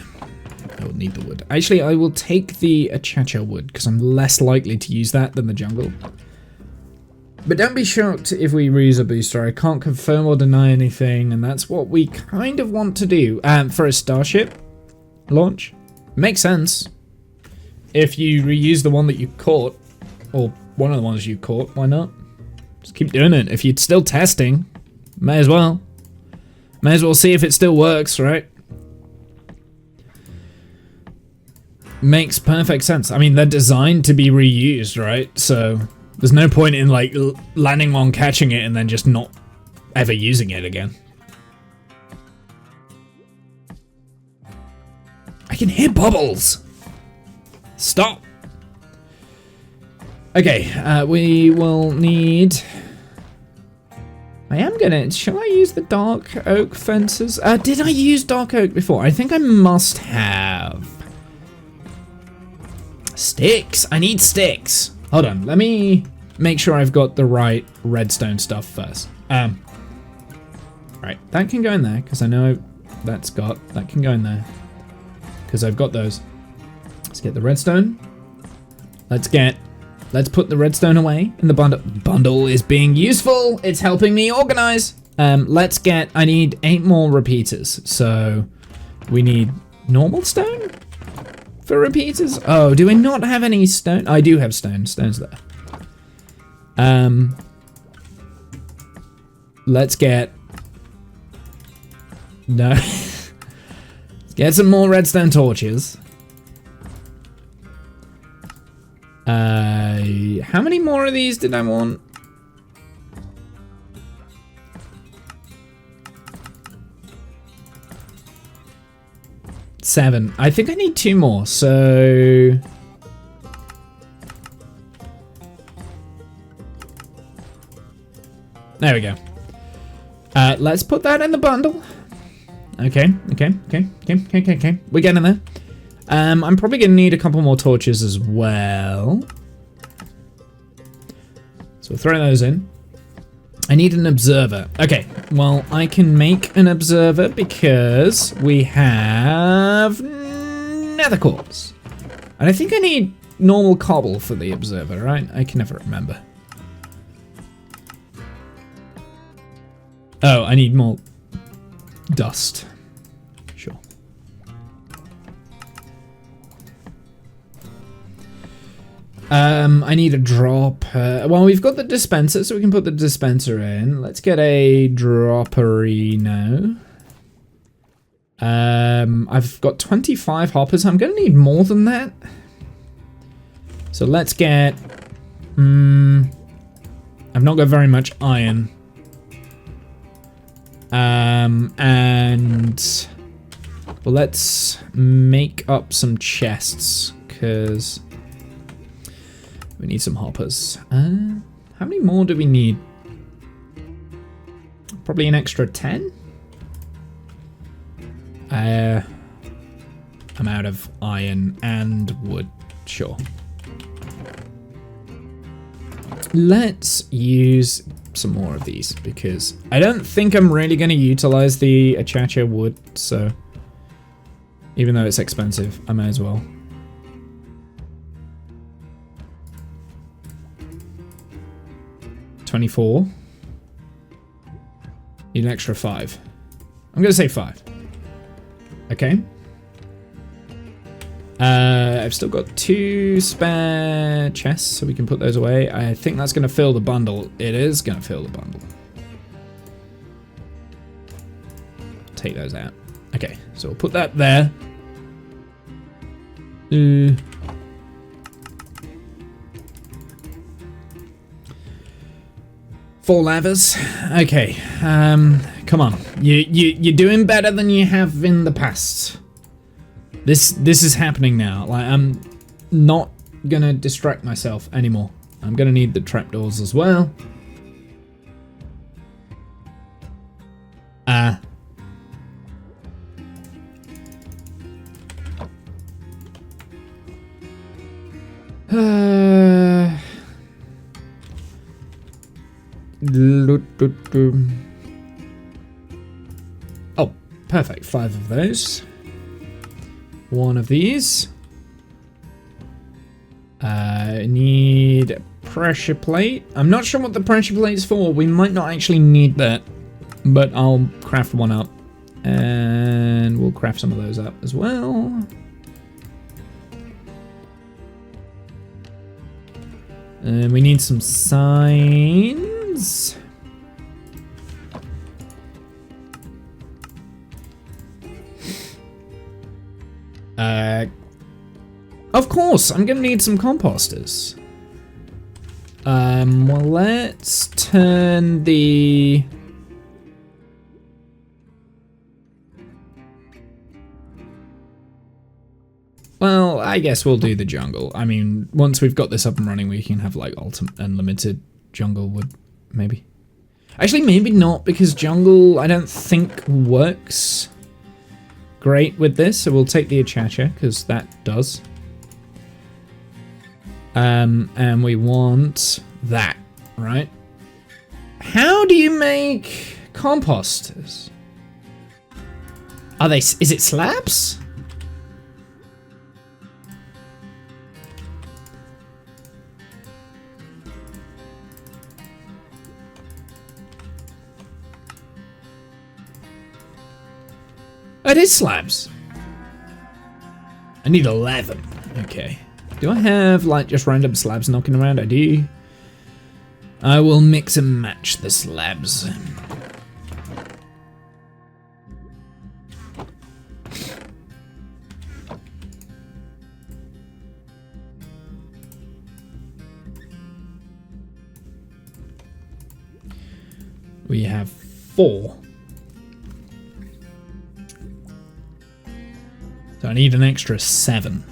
I will need the wood. Actually, I will take the achacha wood, because I'm less likely to use that than the jungle. But don't be shocked if we reuse a booster. I can't confirm or deny anything, and that's what we kind of want to do. For a starship launch, makes sense. If you reuse the one that you caught, or one of the ones you caught, why not? Just keep doing it. If you're still testing, may as well. May as well see if it still works, right? Makes perfect sense. I mean, they're designed to be reused, right? So there's no point in, like, landing on, catching it, and then just not ever using it again. I can hear bubbles! Stop! Okay, we will need... I am gonna... Shall I use the dark oak fences? Did I use dark oak before? I think I must have. Sticks! I need sticks! Hold on, let me make sure I've got the right redstone stuff first. Right, that can go in there, because I know that can go in there. Because I've got those. Let's get the redstone. Let's put the redstone away in the bundle. Bundle is being useful. It's helping me organize. I need 8 more repeaters. So we need normal stone for repeaters. Oh, do I not have any stone? I do have stone. Stone's there. Let's get... No. Let's get some more redstone torches. How many more of these did I want? Seven. I think I need 2 more, so... There we go. Let's put that in the bundle. Okay. We're getting there. I'm probably going to need a couple more torches as well. So we'll throw those in. I need an observer. Okay, well, I can make an observer because we have nether quartz. And I think I need normal cobble for the observer, right? I can never remember. Oh, I need more dust. Sure. I need a dropper. Well, we've got the dispenser, so we can put the dispenser in. Let's get a dropperino. I've got 25 hoppers. I'm going to need more than that. So let's get... I've not got very much iron. And... Well, let's make up some chests, because... we need some hoppers. How many more do we need? Probably an extra 10? I'm out of iron and wood. Sure. Let's use some more of these, because I don't think I'm really going to utilize the achacha wood, so... even though it's expensive, I may as well. $24. Need an extra 5. I'm gonna say 5. Okay. I've still got 2 spare chests, so we can put those away. I think that's gonna fill the bundle. It is gonna fill the bundle. Take those out. Okay, so we'll put that there. 4 lavas. Okay. Come on. You're doing better than you have in the past. This is happening now. Like, I'm not gonna distract myself anymore. I'm gonna need the trapdoors as well. Oh, perfect. 5 of those. 1 of these. I need a pressure plate. I'm not sure what the pressure plate's for. We might not actually need that, but I'll craft one up. And we'll craft some of those up as well. And we need some signs. Of course, I'm gonna need some composters. Well, let's turn the... Well, I guess we'll do the jungle. I mean, once we've got this up and running, we can have, like, unlimited jungle wood, maybe. Actually, maybe not, because jungle, I don't think, works great with this, so we'll take the achacha, because that does. And we want that, right? How do you make composters? Are they, is it slabs? It is slabs. I need 11. Okay. Do I have, like, just random slabs knocking around? I do. I will mix and match the slabs. We have 4. So I need an extra 7.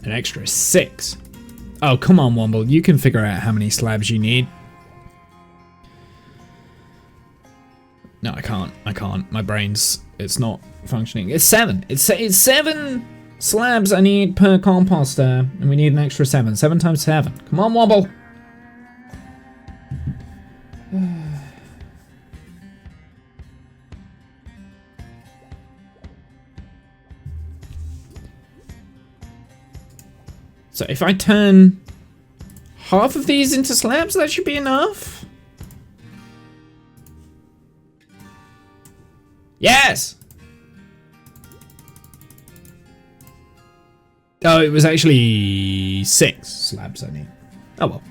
An extra 6. Oh, come on, Womble. You can figure out how many slabs you need. No, I can't. I can't. My brain's... It's not functioning. It's 7. It's 7 slabs I need per composter. And we need an extra 7. 7 times 7. Come on, Womble. So if I turn half of these into slabs, that should be enough. Yes! Oh, it was actually 6 slabs I need. Oh well.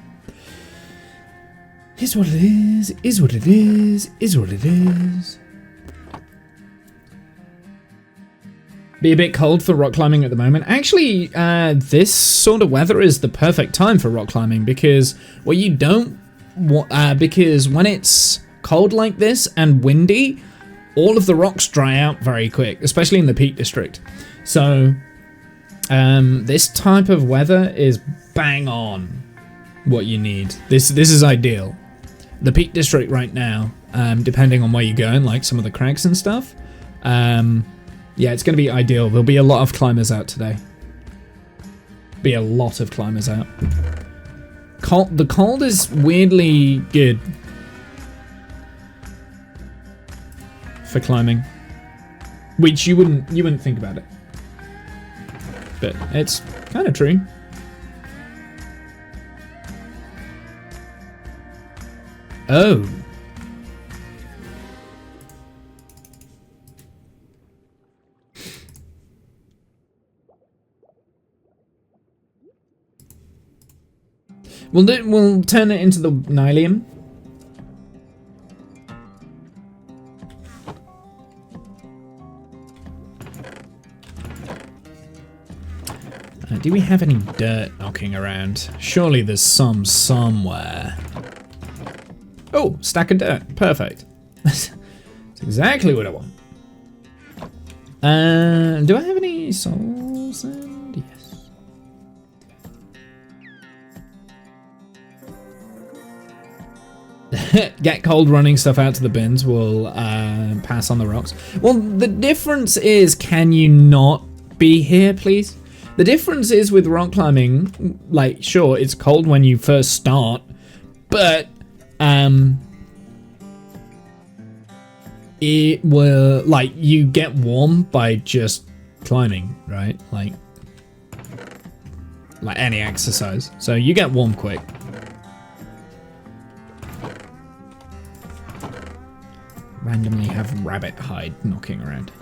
Is what it is what it is what it is. Be a bit cold for rock climbing at the moment. Actually, this sort of weather is the perfect time for rock climbing because what you don't want, because when it's cold like this and windy, all of the rocks dry out very quick, especially in the Peak District. So, this type of weather is bang on what you need. This is ideal. The Peak District right now, depending on where you're going, like some of the crags and stuff, yeah, it's going to be ideal. There'll be a lot of climbers out today. Be a lot of climbers out. The cold is weirdly good for climbing, which you wouldn't think about it, but it's kind of true. Oh. We'll turn it into the Nylium. Do we have any dirt knocking around? Surely there's some somewhere. Oh, stack of dirt. Perfect. That's exactly what I want. Do I have any soul sand? Yes. Get cold running stuff out to the bins will pass on the rocks. Well, the difference is, can you not be here, please? The difference is with rock climbing, like, sure, it's cold when you first start, but it will, like, you get warm by just climbing, right? Like any exercise. So you get warm quick. Randomly have rabbit hide knocking around.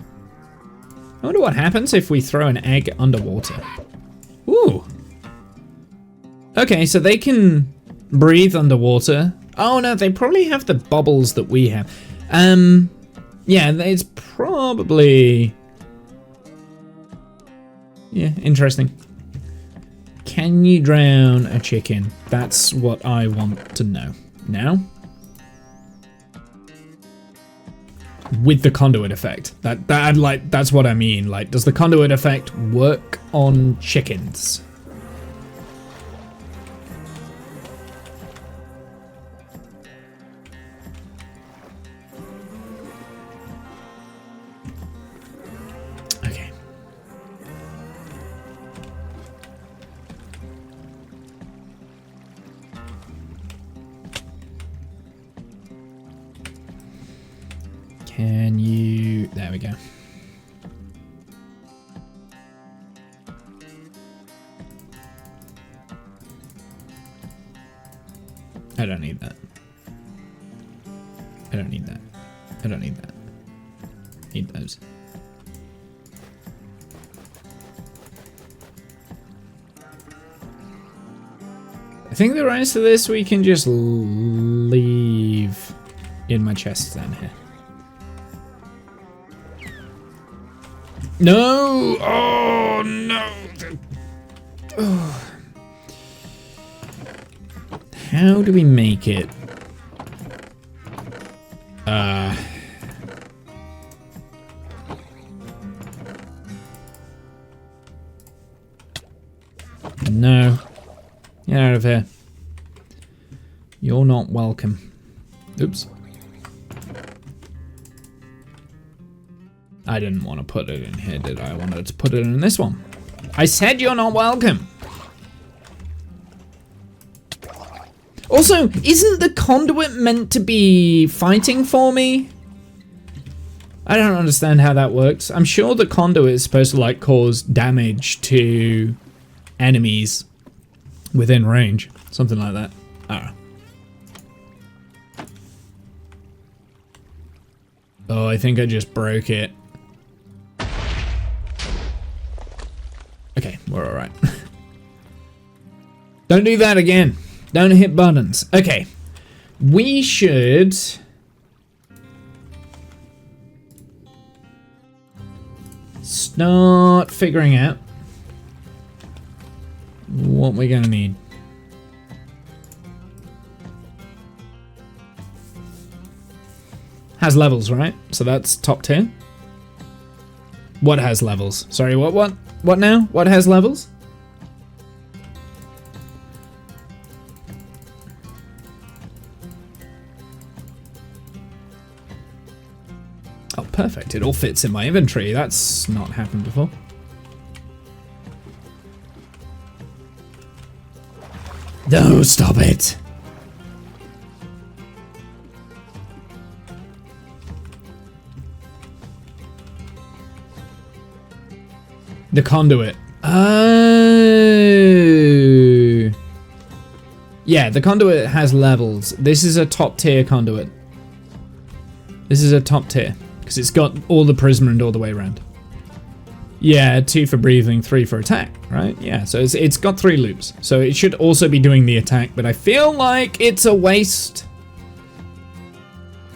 I wonder what happens if we throw an egg underwater. Ooh. Okay, so they can breathe underwater. Oh no, they probably have the bubbles that we have. Yeah, it's probably... Yeah, interesting. Can you drown a chicken? That's what I want to know. Now? With the conduit effect. That's what I mean. Like, does the conduit effect work on chickens? Okay. Can you... There we go. I don't need that. I don't need that. I don't need that. Need those. I think the rest of this we can just leave in my chest down here. No! Oh, no! Oh. How do we make it? No. Get out of here. You're not welcome. Oops. I didn't want to put it in here, did I? I wanted to put it in this one. I said you're not welcome. Also, isn't the conduit meant to be fighting for me? I don't understand how that works. I'm sure the conduit is supposed to like cause damage to enemies within range. Something like that. I don't know. Oh, I think I just broke it. Okay, we're alright. Don't do that again. Don't hit buttons. Okay. We should... start figuring out what we're gonna need. Has levels, right? So that's top tier. What has levels? Sorry, what now? What has levels? Oh, perfect. It all fits in my inventory. That's not happened before. No, stop it. The conduit. Oh. Yeah, the conduit has levels. This is a top tier conduit. This is a top tier. Because it's got all the prism and all the way around. Yeah, 2 for breathing, 3 for attack, right? Yeah, so it's got 3 loops. So it should also be doing the attack, but I feel like it's a waste.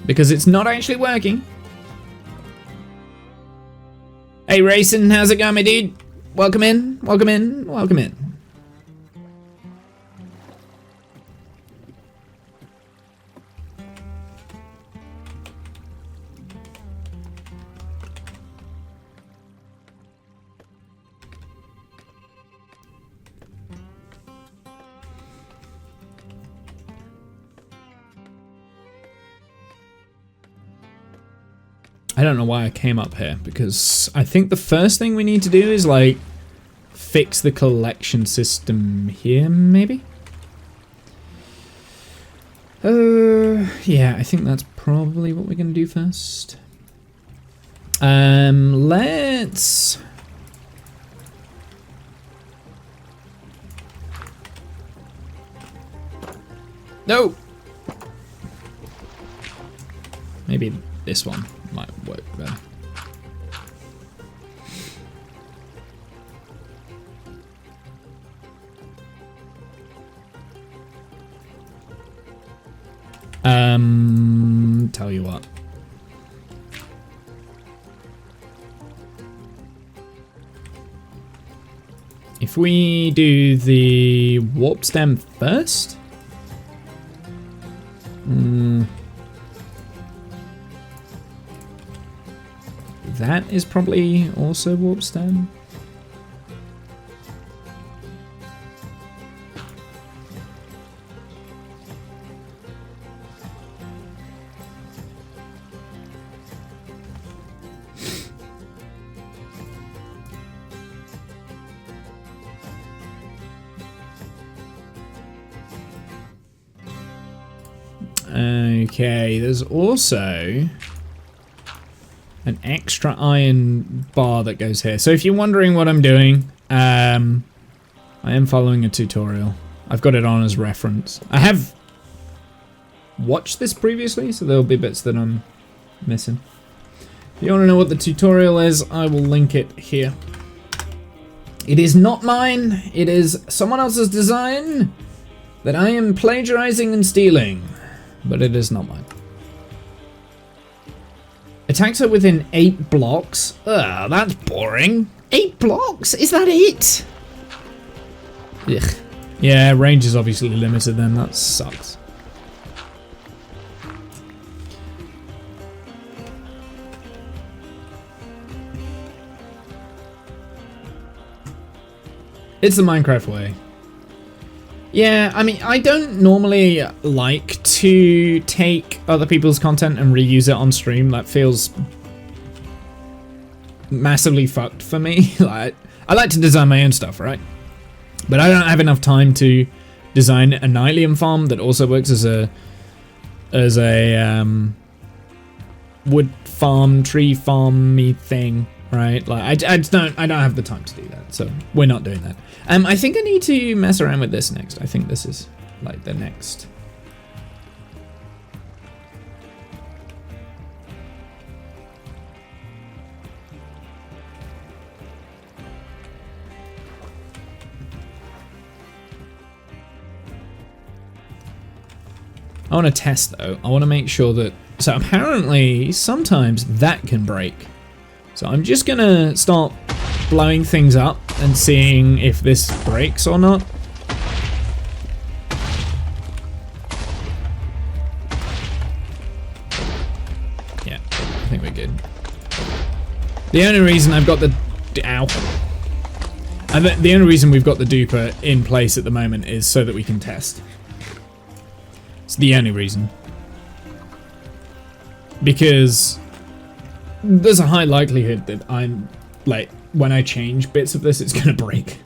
Because it's not actually working. Hey Racing, how's it going, my dude? Welcome in, welcome in, welcome in. I don't know why I came up here, because I think the first thing we need to do is like fix the collection system here, maybe? Yeah, I think that's probably what we're gonna do first. Let's... No! Maybe this one might work better. Tell you what. If we do the warp stem first? That is probably also warp stem. Okay, there's also an extra iron bar that goes here. So if you're wondering what I'm doing, I am following a tutorial. I've got it on as reference. I have watched this previously, so there'll be bits that I'm missing. If you want to know what the tutorial is, I will link it here. It is not mine. It is someone else's design that I am plagiarizing and stealing, but it is not mine. Attacks are within 8 blocks. Ugh, that's boring. 8 blocks? Is that it? Ugh. Yeah, range is obviously limited then. That sucks. It's the Minecraft way. Yeah, I mean, I don't normally like to take other people's content and reuse it on stream. That feels massively fucked for me. Like, I like to design my own stuff, right? But I don't have enough time to design a Nylium farm that also works as a wood farm, tree farmy thing, right? Like, I don't have the time to do that, so we're not doing that. I think I need to mess around with this next. I think this is like the next. I want to test though. I want to make sure that, so apparently sometimes that can break. So I'm just gonna start blowing things up and seeing if this breaks or not. Yeah, I think we're good. The only reason I've got the, ow. The only reason we've got the duper in place at the moment is so that we can test. It's the only reason. Because there's a high likelihood that I'm, like, when I change bits of this, it's gonna break.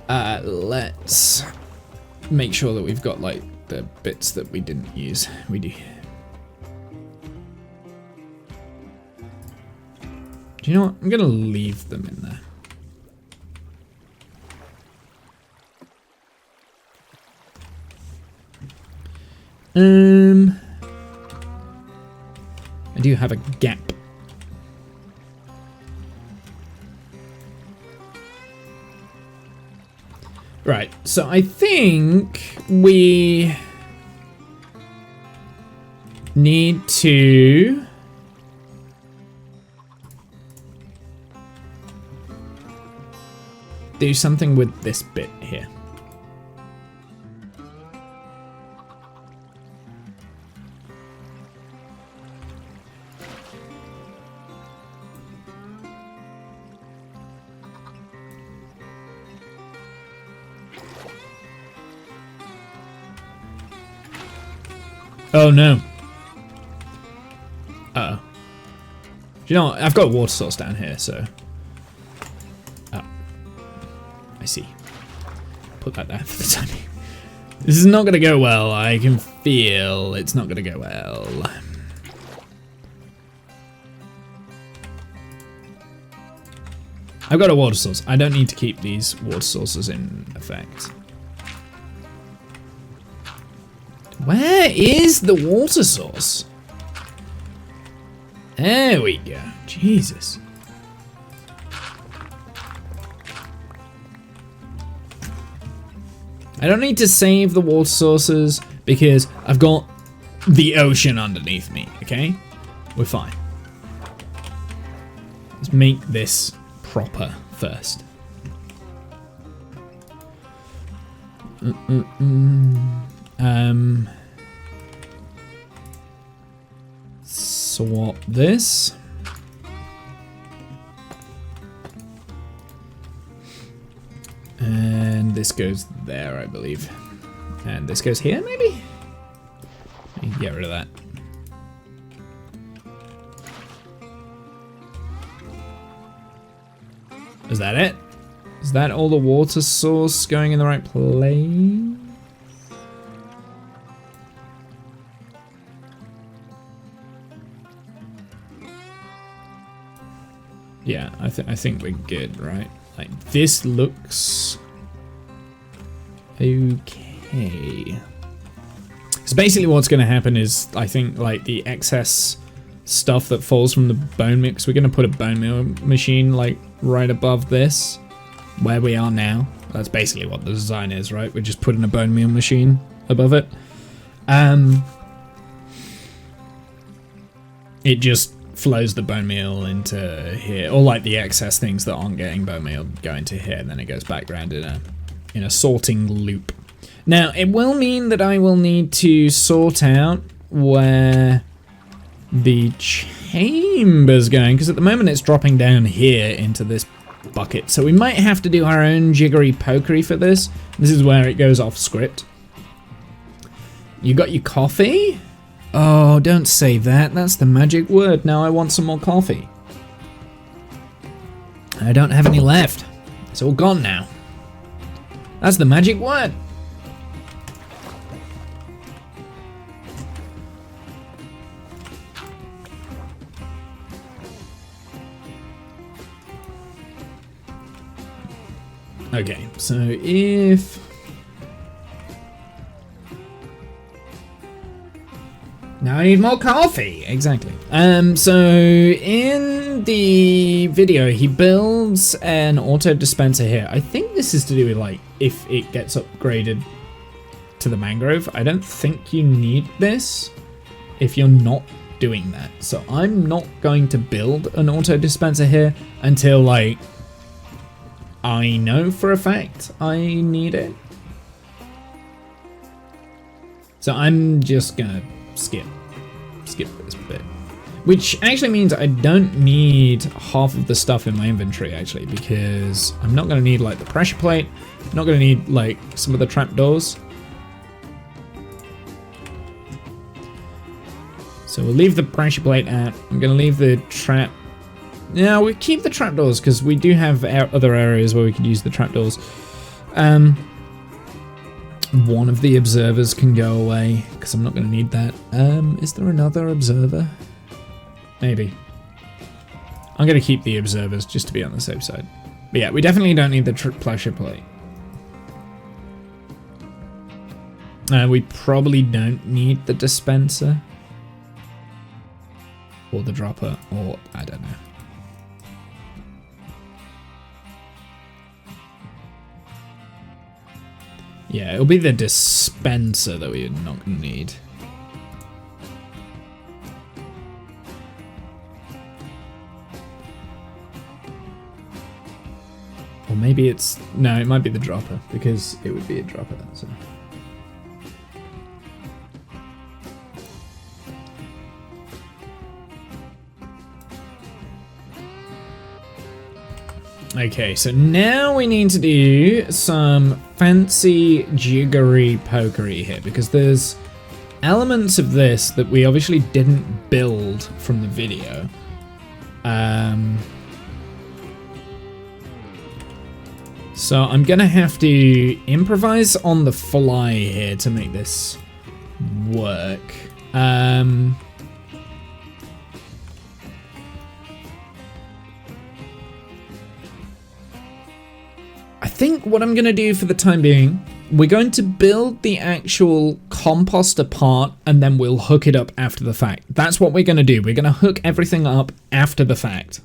Let's make sure that we've got, like, the bits that we didn't use. We do. Do you know what? I'm gonna leave them in there. I do have a gap. Right, so I think we need to do something with this bit here. Oh no. Uh-oh. Do you know what? I've got a water source down here, so... Oh. I see. Put that there for the time being. This is not going to go well. I can feel it's not going to go well. I've got a water source. I don't need to keep these water sources in effect. Where is the water source? There we go. Jesus. I don't need to save the water sources because I've got the ocean underneath me, okay? We're fine. Let's make this proper first. Swap this. And this goes there, I believe. And this goes here, maybe? Get rid of that. Is that it? Is that all the water source going in the right place? Yeah, I think we're good, right? Like, this looks okay. So basically what's going to happen is, I think, like, the excess stuff that falls from the bone meal, because we're going to put a bone meal machine, like, right above this, where we are now. That's basically what the design is, right? We're just putting a bone meal machine above it. It just flows the bone meal into here, or like the excess things that aren't getting bone meal go into here, and then it goes back around in a sorting loop. Now, it will mean that I will need to sort out where the chamber's going, because at the moment it's dropping down here into this bucket. So we might have to do our own jiggery pokery for this. This is where it goes off script. You got your coffee? Oh, don't say that. That's the magic word. Now I want some more coffee. I don't have any left. It's all gone now. That's the magic word. Okay, so if... Now I need more coffee! Exactly. So in the video, he builds an auto dispenser here. I think this is to do with, like, if it gets upgraded to the mangrove. I don't think you need this if you're not doing that. So I'm not going to build an auto dispenser here until, like, I know for a fact I need it. So I'm just gonna skip this bit. Which actually means I don't need half of the stuff in my inventory, actually, because I'm not gonna need, like, the pressure plate. I'm not gonna need, like, some of the trapdoors. So we'll leave the pressure plate out. I'm gonna leave the trap. Yeah, we keep the trapdoors because we do have other areas where we could use the trapdoors. One of the observers can go away because I'm not going to need that. Is there another observer? Maybe. I'm going to keep the observers just to be on the safe side. But yeah, we definitely don't need the pressure plate. We probably don't need the dispenser. Or the dropper, or I don't know. Yeah, it'll be the dispenser that we're not going to need. Or maybe it's... No, it might be the dropper, because it would be a dropper. So. Okay, so now we need to do some fancy jiggery pokery here, because there's elements of this that we obviously didn't build from the video. So I'm gonna have to improvise on the fly here to make this work. I think what I'm going to do for the time being, we're going to build the actual composter part and then we'll hook it up after the fact. That's what we're going to do. We're going to hook everything up after the fact.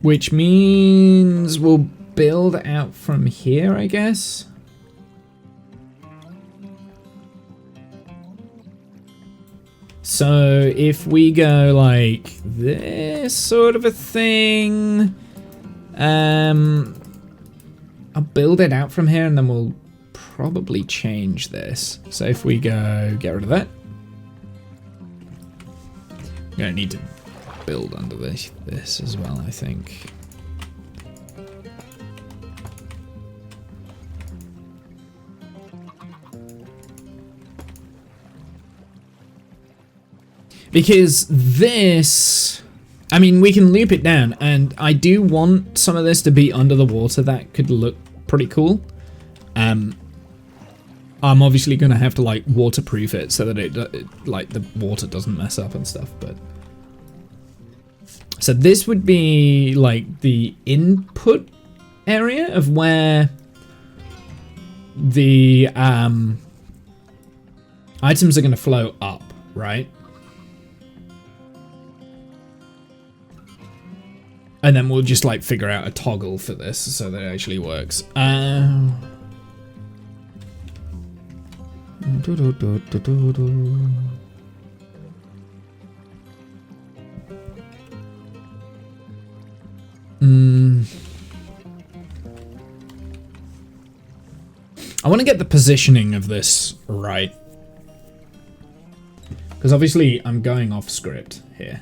Which means we'll build out from here, I guess. So if we go like this sort of a thing, I'll build it out from here and then we'll probably change this. So if we go, get rid of that. I'm gonna need to build under this as well, I think. Because this, I mean, we can loop it down, and I do want some of this to be under the water. That could look pretty cool. I'm obviously going to have to, like, waterproof it so that it, like, the water doesn't mess up and stuff, but... So this would be, like, the input area of where the items are going to flow up, right? And then we'll just, like, figure out a toggle for this so that it actually works. I want to get the positioning of this right. Because obviously I'm going off script here.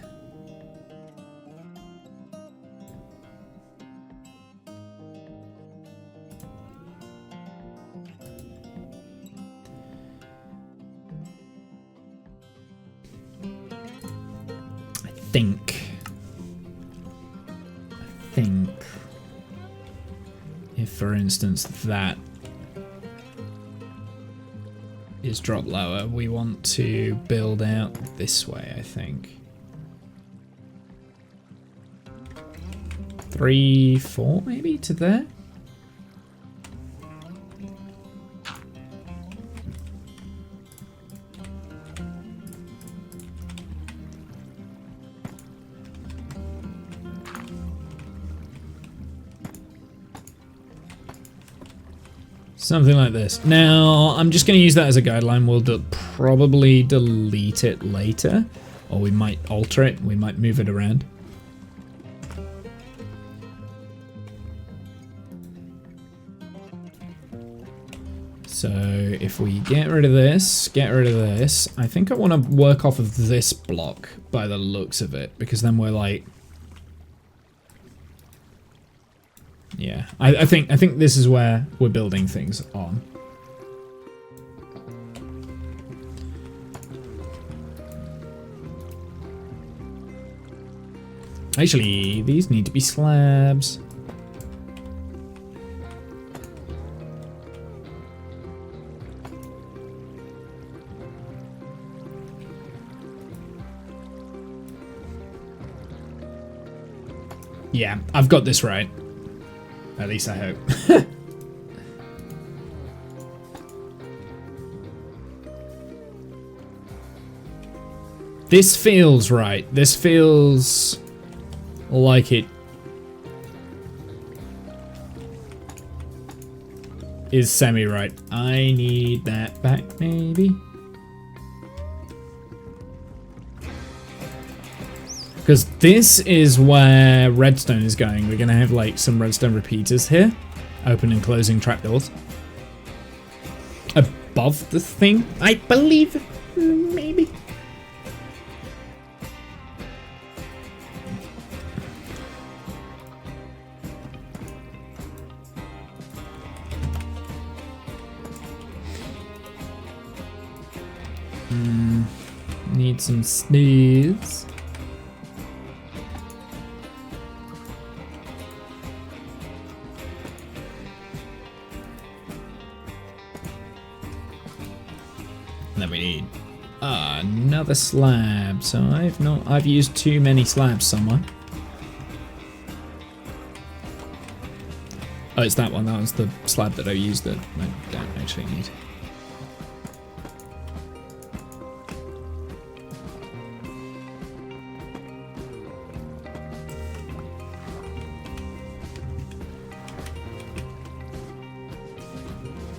think if, for instance, that is dropped lower, we want to build out this way, I think. 3, 4 maybe to there? Something like this. Now, I'm just going to use that as a guideline. We'll probably delete it later, or we might alter it. We might move it around. So if we get rid of this, I think I want to work off of this block by the looks of it, because then we're like, yeah, I think this is where we're building things on. Actually, these need to be slabs. Yeah, I've got this right. At least I hope. This feels right. This feels like it is semi-right. I need that back, maybe. Because this is where redstone is going. We're going to have like some redstone repeaters here. Open and closing trapdoors. Above the thing, I believe. Maybe. Need some sneeze. And then we need another slab. So I've used too many slabs somewhere. Oh, it's that one. That was the slab that I used that I don't actually need.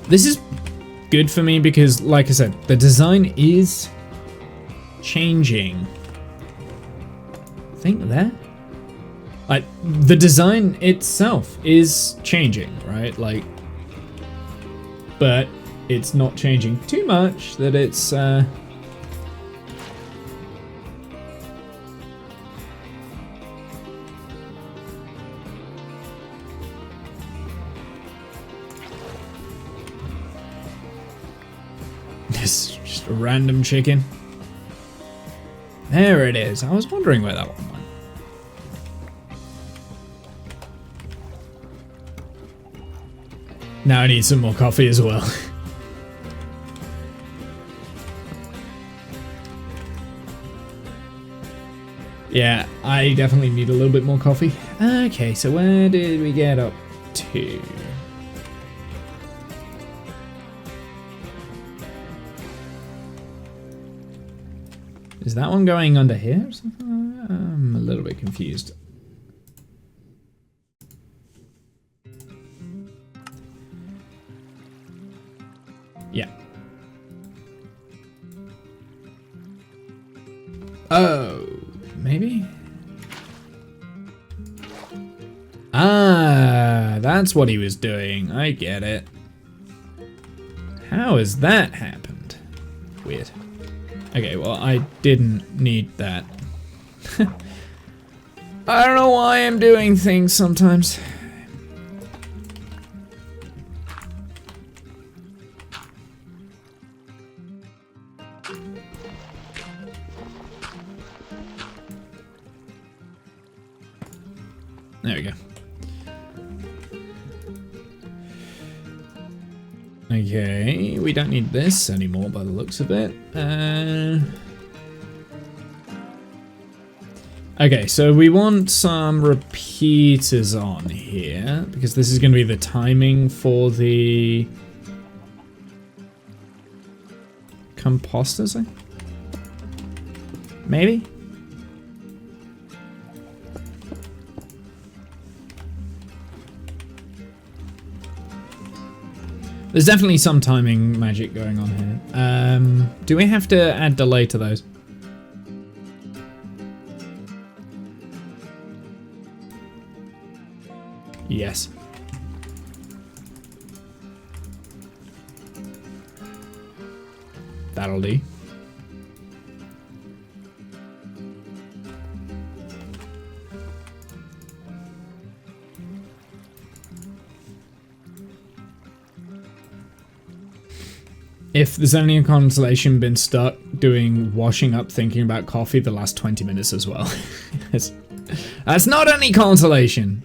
This is good for me because, like I said, the design is changing. I think there. Like, the design itself is changing, right? Like, but it's not changing too much that it's, just a random chicken. There it is. I was wondering where that one went. Now I need some more coffee as well. Yeah, I definitely need a little bit more coffee. Okay, so where did we get up to? Is that one going under here or something? I'm a little bit confused. Yeah. Oh, maybe? Ah, that's what he was doing. I get it. How has that happened? Weird. Okay, well, I didn't need that. I don't know why I'm doing things sometimes. There we go. Okay, we don't need this anymore by the looks of it. Okay, so we want some repeaters on here, because this is going to be the timing for the composters, maybe? There's definitely some timing magic going on here. Do we have to add delay to those? Yes. That'll do. If there's any consolation, been stuck doing washing up thinking about coffee the last 20 minutes as well. That's not any consolation.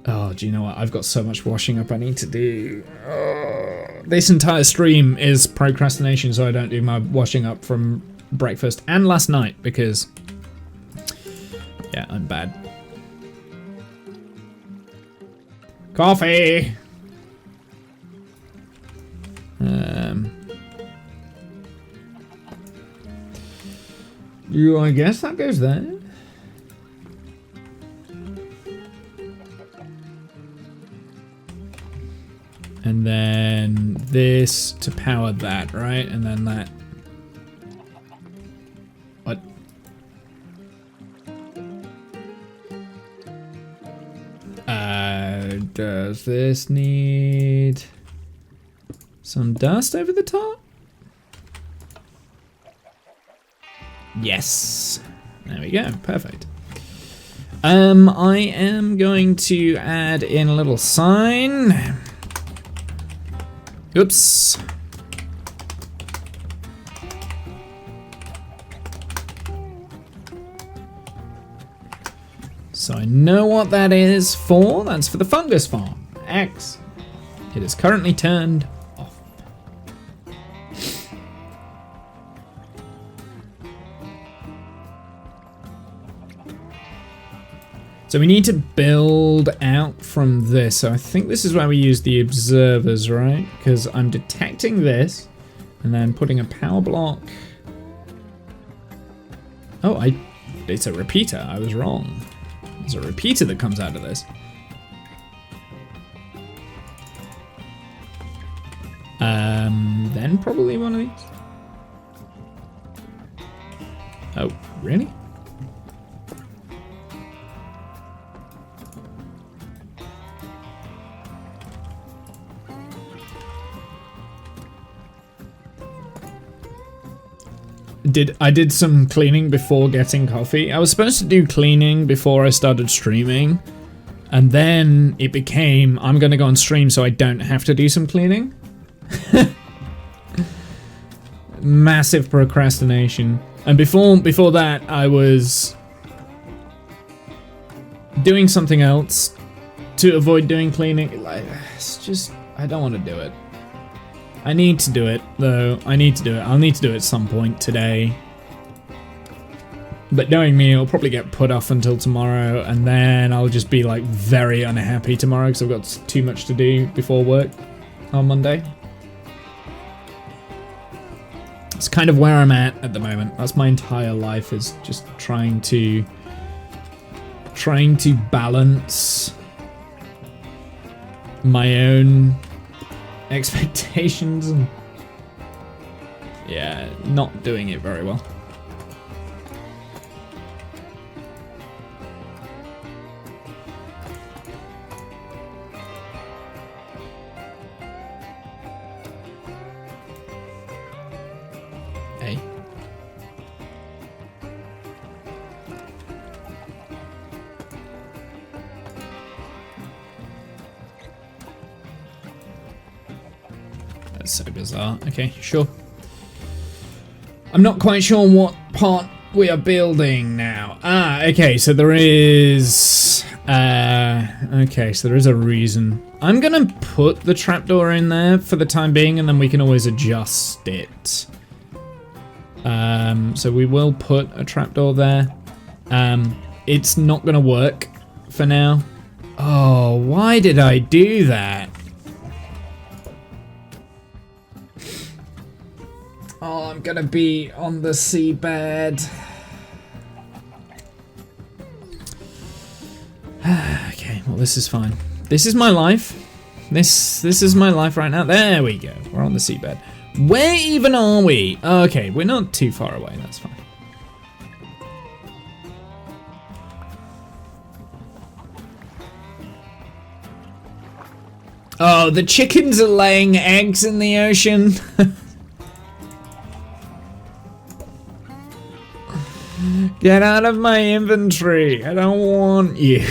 Oh, do you know what? I've got so much washing up I need to do. Oh, this entire stream is procrastination, so I don't do my washing up from breakfast and last night because, yeah, I'm bad. Coffee! I guess that goes there. And then this to power that, right? And then that. What? Does this need some dust over the top? Yes. There we go. Perfect. I am going to add in a little sign. Oops. So I know what that is for. That's for the fungus farm. X. It is currently turned off. So we need to build out from this. So I think this is where we use the observers, right? Because I'm detecting this and then putting a power block. Oh, it's a repeater. I was wrong. There's a repeater that comes out of this. Then probably one of these. Oh, really? I did some cleaning before getting coffee. I was supposed to do cleaning before I started streaming, and then it became I'm gonna go on stream so I don't have to do some cleaning. Massive procrastination. And before that I was doing something else to avoid doing cleaning. Like, it's just, I don't want to do it. I need to do it, though. I need to do it. I'll need to do it at some point today. But knowing me, it'll probably get put off until tomorrow, and then I'll just be, like, very unhappy tomorrow because I've got too much to do before work on Monday. It's kind of where I'm at the moment. That's my entire life, is just trying to balance my own expectations and, yeah, not doing it very well. Hey. That's so bizarre. Okay, sure. I'm not quite sure what part we are building now. Ah, okay, so there is Okay, so there is a reason. I'm gonna put the trapdoor in there for the time being, and then we can always adjust it. So we will put a trapdoor there. It's not gonna work for now. Oh, why did I do that? Oh, I'm gonna be on the seabed. Okay, well this is fine. This is my life. This is my life right now. There we go. We're on the seabed. Where even are we? Okay, we're not too far away. That's fine. Oh, the chickens are laying eggs in the ocean. Get out of my inventory. I don't want you.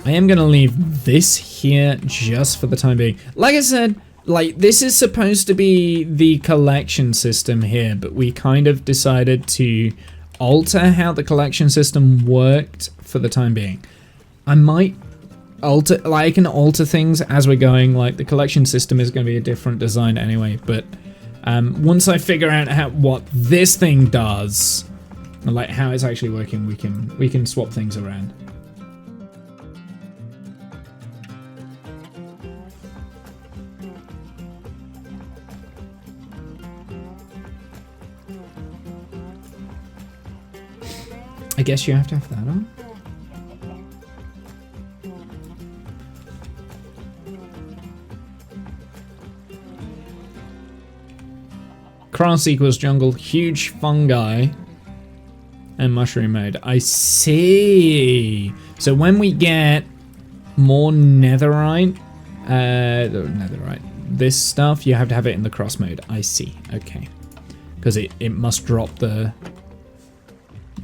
I am gonna leave this here just for the time being. Like I said, like this is supposed to be the collection system here, but we kind of decided to alter how the collection system worked for the time being. I might alter, like I can alter things as we're going. Like the collection system is going to be a different design anyway, but once I figure out what this thing does, like how it's actually working, we can swap things around. I guess you have to have that on. Grass equals jungle, huge fungi, and mushroom mode. I see. So when we get more netherite, this stuff, you have to have it in the cross mode. I see. Okay, because it must drop the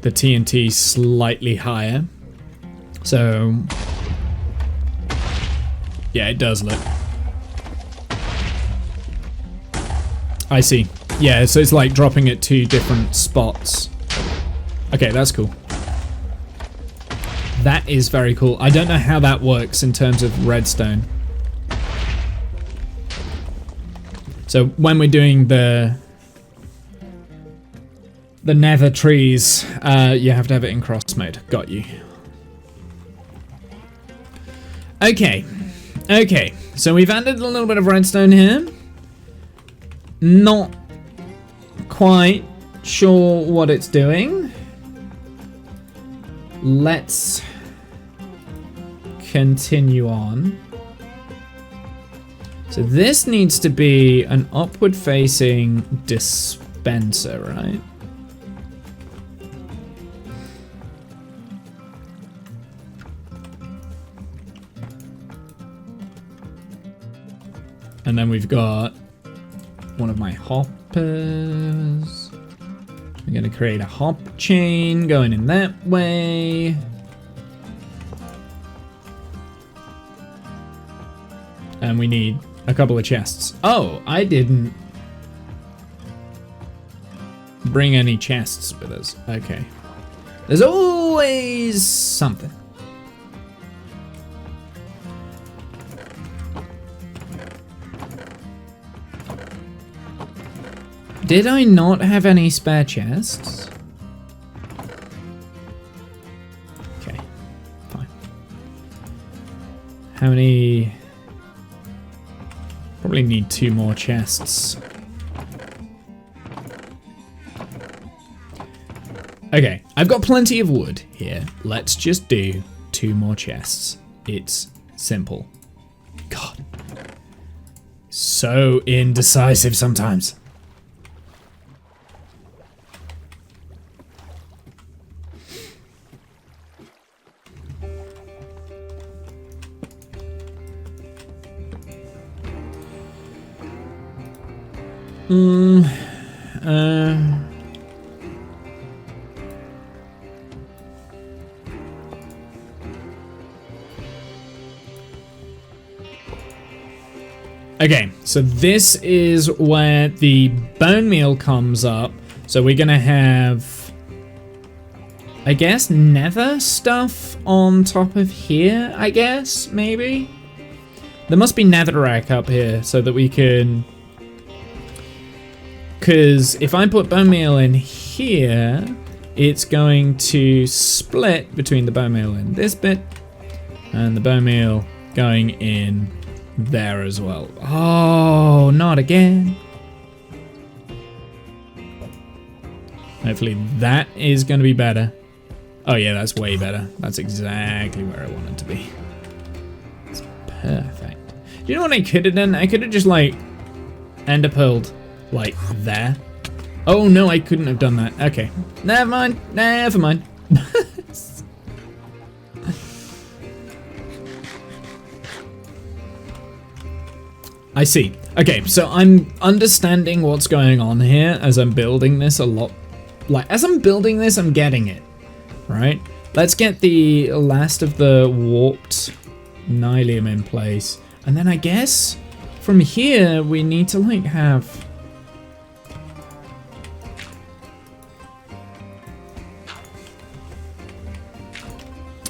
TNT slightly higher. So yeah, it does look. I see. Yeah, so it's like dropping it to different spots. Okay, that's cool. That is very cool. I don't know how that works in terms of redstone. So when we're doing the nether trees, you have to have it in cross mode. Got you. Okay. Okay, so we've added a little bit of redstone here. Not quite sure what it's doing. Let's continue on. So this needs to be an upward facing dispenser, right? And then we've got one of my hoppers. We're gonna create a hop chain going in that way. And we need a couple of chests. Oh, I didn't bring any chests with us. Okay. There's always something. Did I not have any spare chests? Okay, fine. How many? Probably need 2 more chests. Okay, I've got plenty of wood here. Let's just do 2 more chests. It's simple. God. So indecisive sometimes. Okay, so this is where the bone meal comes up. So we're gonna have, I guess, nether stuff on top of here, I guess, maybe? There must be netherrack up here so that we can... Because if I put bone meal in here, it's going to split between the bone meal in this bit and the bone meal going in there as well. Oh, not again. Hopefully that is going to be better. Oh yeah, that's way better. That's exactly where I want it to be. It's perfect. Do you know what I could have done? I could have just like ender pearled like there. Oh no, I couldn't have done that. Okay, never mind. Never mind. I see. Okay, so I'm understanding what's going on here as I'm building this a lot. Like, as I'm building this, I'm getting it, right? Let's get the last of the warped nylium in place. And then I guess from here, we need to, like, have...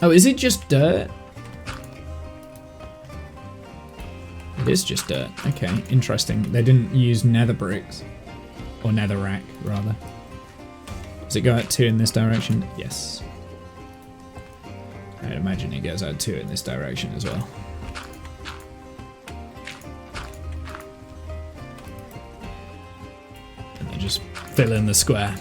Oh, is it just dirt? It is just dirt. Okay, interesting. They didn't use nether bricks. Or netherrack, rather. Does it go out 2 in this direction? Yes. I'd imagine it goes out 2 in this direction as well. And then just fill in the square.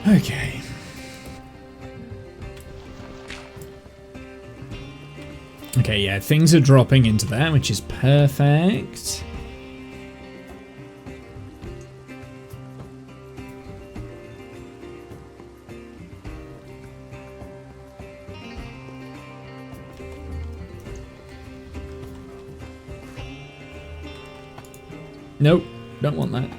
Okay. Okay, yeah, things are dropping into there, which is perfect. Nope, don't want that.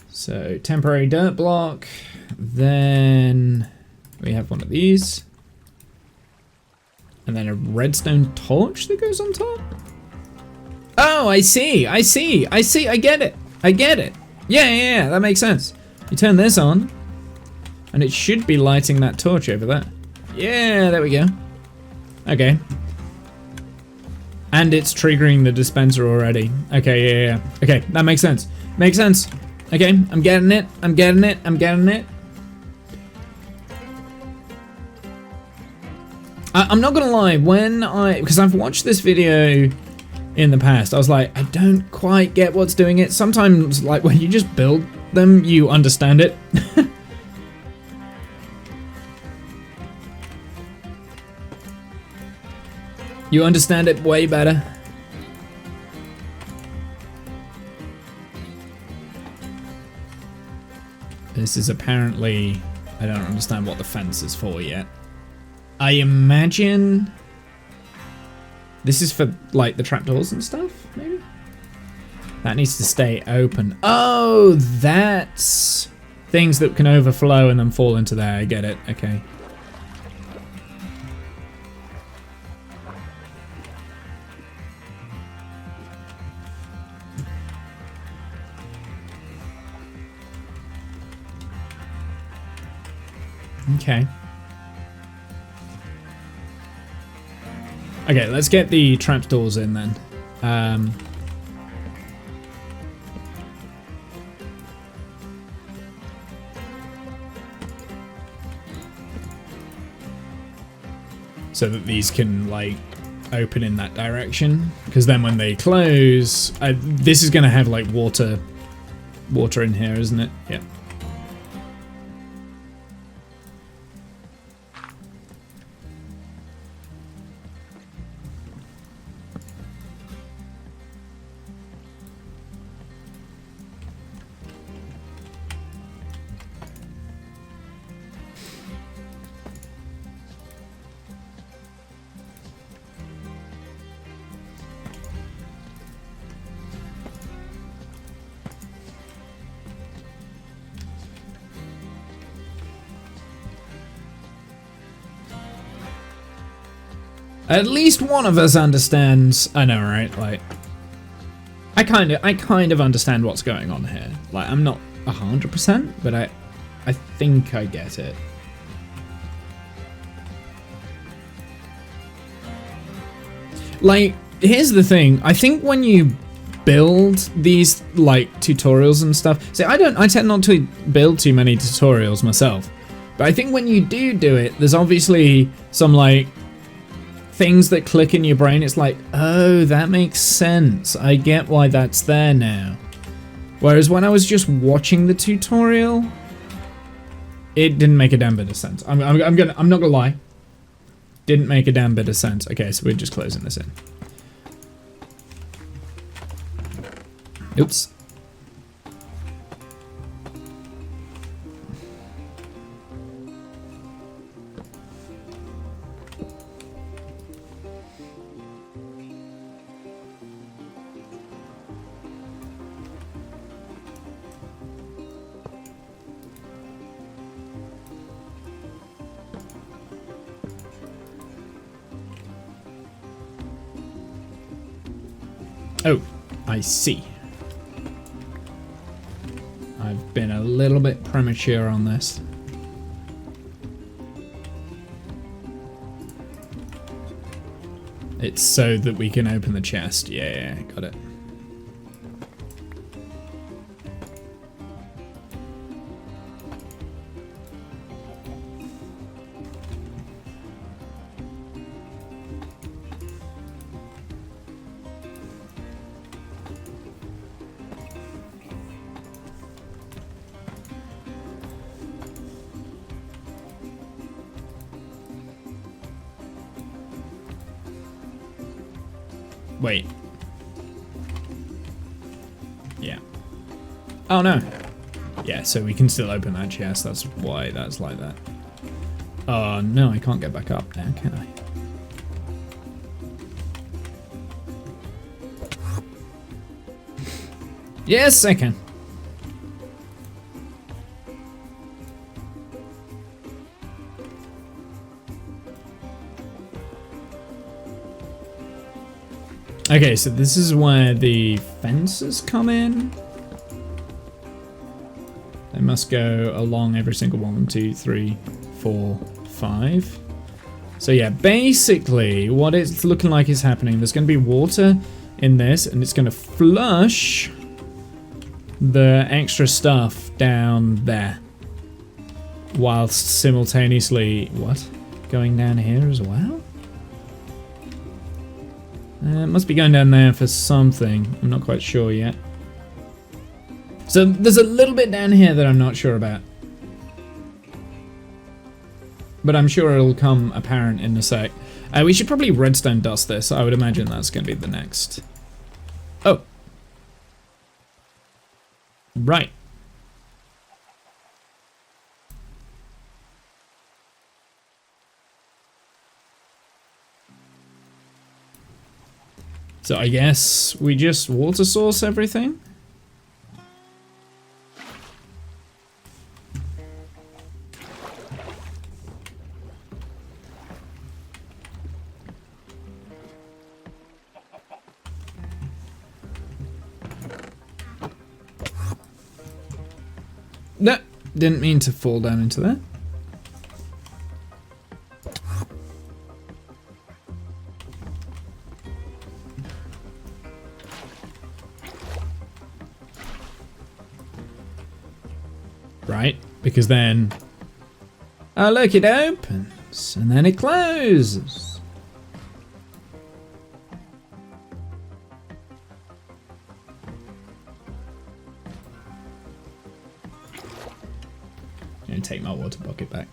So, temporary dirt block, then we have one of these, and then a redstone torch that goes on top? Oh, I see, I get it, Yeah, that makes sense. You turn this on, and it should be lighting that torch over there. Yeah, there we go. Okay. And it's triggering the dispenser already. Okay, yeah. Okay, that makes sense. Makes sense. Okay, I'm getting it. I'm getting it. I'm not gonna lie, because I've watched this video in the past, I was like, I don't quite get what's doing it. Sometimes, like, when you just build them, you understand it. You understand it way better. This is apparently... I don't understand what the fence is for yet. I imagine... This is for, like, the trapdoors and stuff, maybe? That needs to stay open. Oh, that's... things that can overflow and then fall into there. I get it. Okay. Okay. Okay, let's get the trapdoors in then. So that these can, like, open in that direction. Because then when they close, this is going to have, like, water in here, isn't it? Yeah. At least one of us understands. I know, right? Like, I kind of understand what's going on here. Like, I'm not 100%, but I think I get it. Like, here's the thing. I think when you build these like tutorials and stuff, see, I tend not to build too many tutorials myself, but I think when you do it, there's obviously some like things that click in your brain. It's like, oh, that makes sense. I get why that's there now. Whereas when I was just watching the tutorial, it didn't make a damn bit of sense. I'm not gonna lie. Didn't make a damn bit of sense. Okay, so we're just closing this in. Oops. Oh, I see. I've been a little bit premature on this. It's so that we can open the chest. Yeah, got it. Wait. Yeah. Oh no. Yeah, so we can still open that chest. That's why that's like that. Oh no, I can't get back up now, can I? Yes, I can. Okay, so this is where the fences come in. They must go along every single 1, 2, 3, 4, 5. So yeah, basically what it's looking like is happening. There's going to be water in this, and it's going to flush the extra stuff down there, whilst simultaneously, what? Going down here as well? It must be going down there for something. I'm not quite sure yet. So there's a little bit down here that I'm not sure about. But I'm sure it'll come apparent in a sec. We should probably redstone dust this. I would imagine that's going to be the next. Oh. Right. So I guess we just water source everything? No, didn't mean to fall down into that. Right, because then, oh look, it opens and then it closes. I'm gonna take my water bucket back.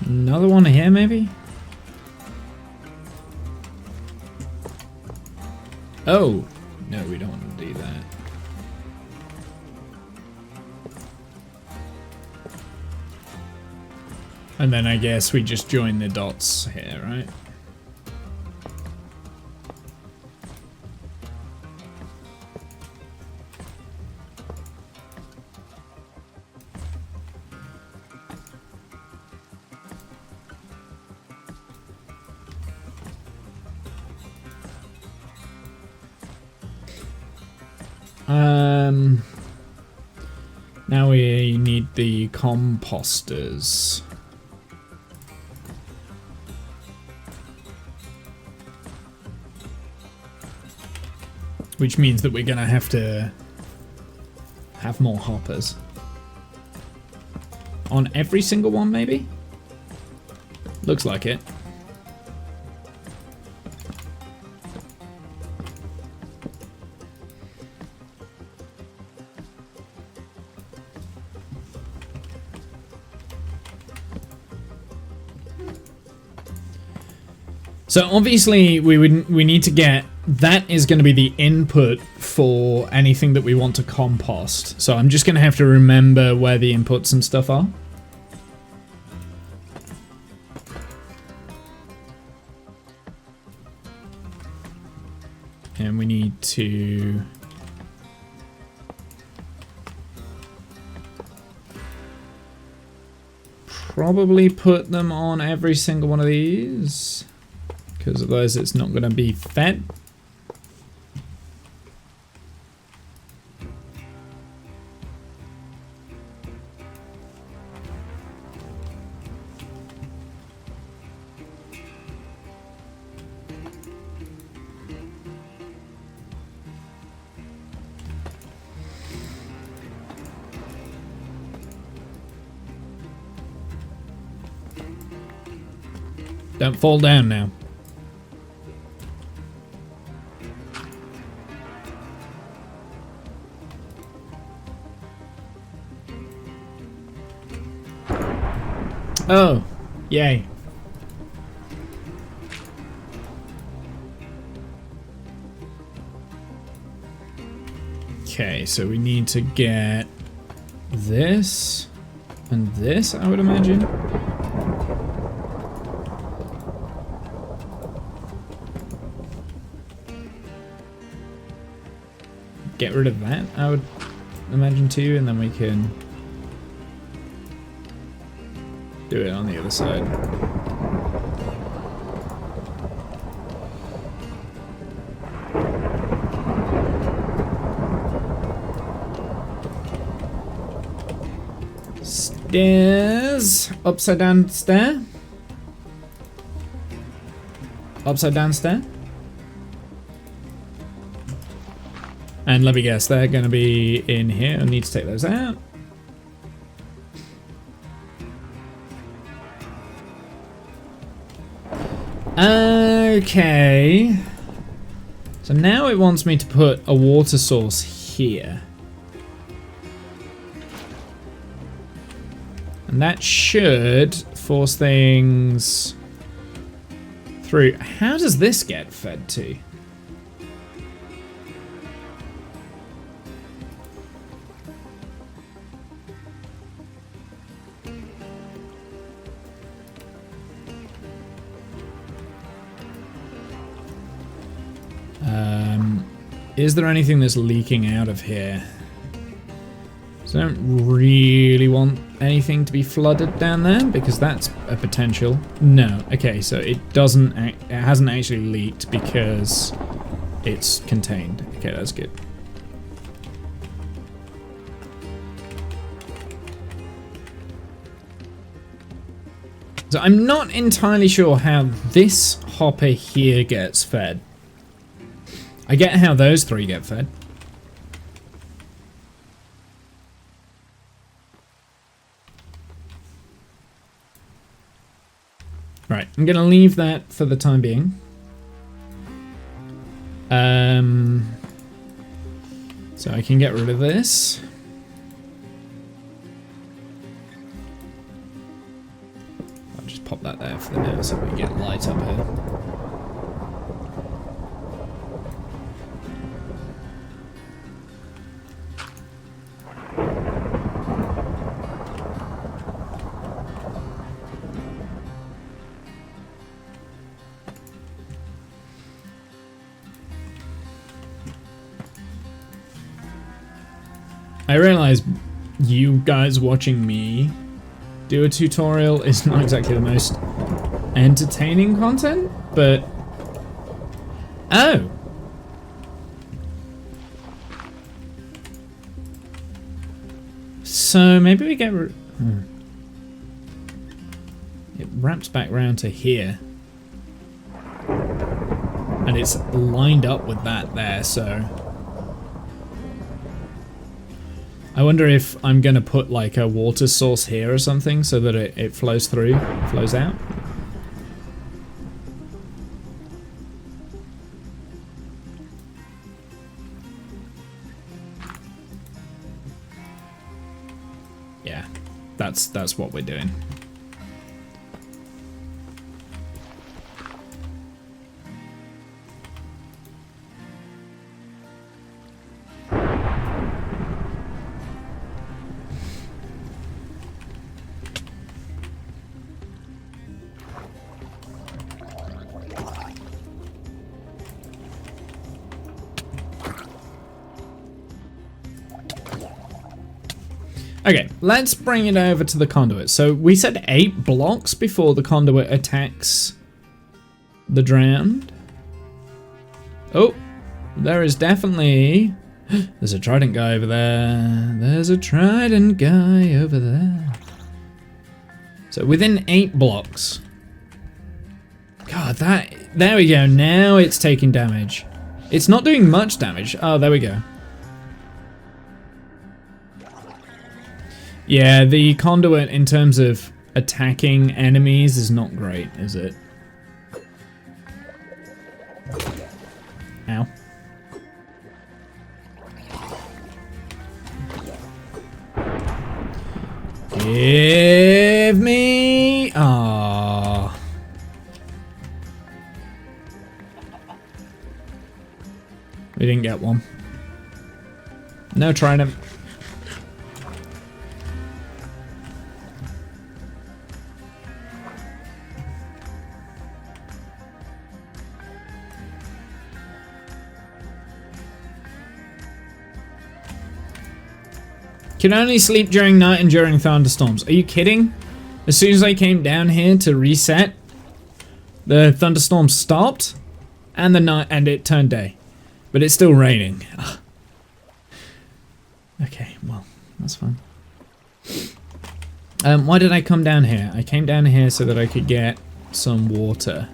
Another one here, maybe? Oh! No, we don't want to do that. And then I guess we just join the dots here, right? Now we need the composters. Which means that we're gonna have to have more hoppers. On every single one, maybe? Looks like it. So obviously we need to get, that is going to be the input for anything that we want to compost. So I'm just going to have to remember where the inputs and stuff are. And we need to probably put them on every single one of these, because otherwise it's not going to be fed. Don't fall down now. Oh, yay. Okay, so we need to get this and this, I would imagine. Get rid of that, I would imagine too, and then we can do it on the other side. Stairs. Upside down stair. Upside down stair. And let me guess, they're going to be in here. I need to take those out. Okay. So now it wants me to put a water source here. And that should force things through. How does this get fed to? Is there anything that's leaking out of here? So I don't really want anything to be flooded down there because that's a potential. No. Okay, so it doesn't. It hasn't actually leaked because it's contained. Okay, that's good. So I'm not entirely sure how this hopper here gets fed. I get how those three get fed. Right, I'm gonna leave that for the time being. So I can get rid of this. I'll just pop that there for the now so we get light up here. I realize you guys watching me do a tutorial is not exactly the most entertaining content, but... Oh! So maybe we get... It wraps back round to here. And it's lined up with that there, so... I wonder if I'm gonna put like a water source here or something so that it flows through, flows out. Yeah, that's what we're doing. Okay, let's bring it over to the conduit. So we said 8 blocks before the conduit attacks the drowned. Oh, there is definitely... There's a trident guy over there. There's a trident guy over there. So within 8 blocks. God, that... There we go, now it's taking damage. It's not doing much damage. Oh, there we go. Yeah, the conduit in terms of attacking enemies is not great, is it? Ow. Give me... Aww. We didn't get one. No trident. Can only sleep during night and during thunderstorms. Are you kidding? As soon as I came down here to reset, the thunderstorm stopped and the night and it turned day. But it's still raining. Ugh. Okay, well, that's fine. Why did I come down here? I came down here so that I could get some water.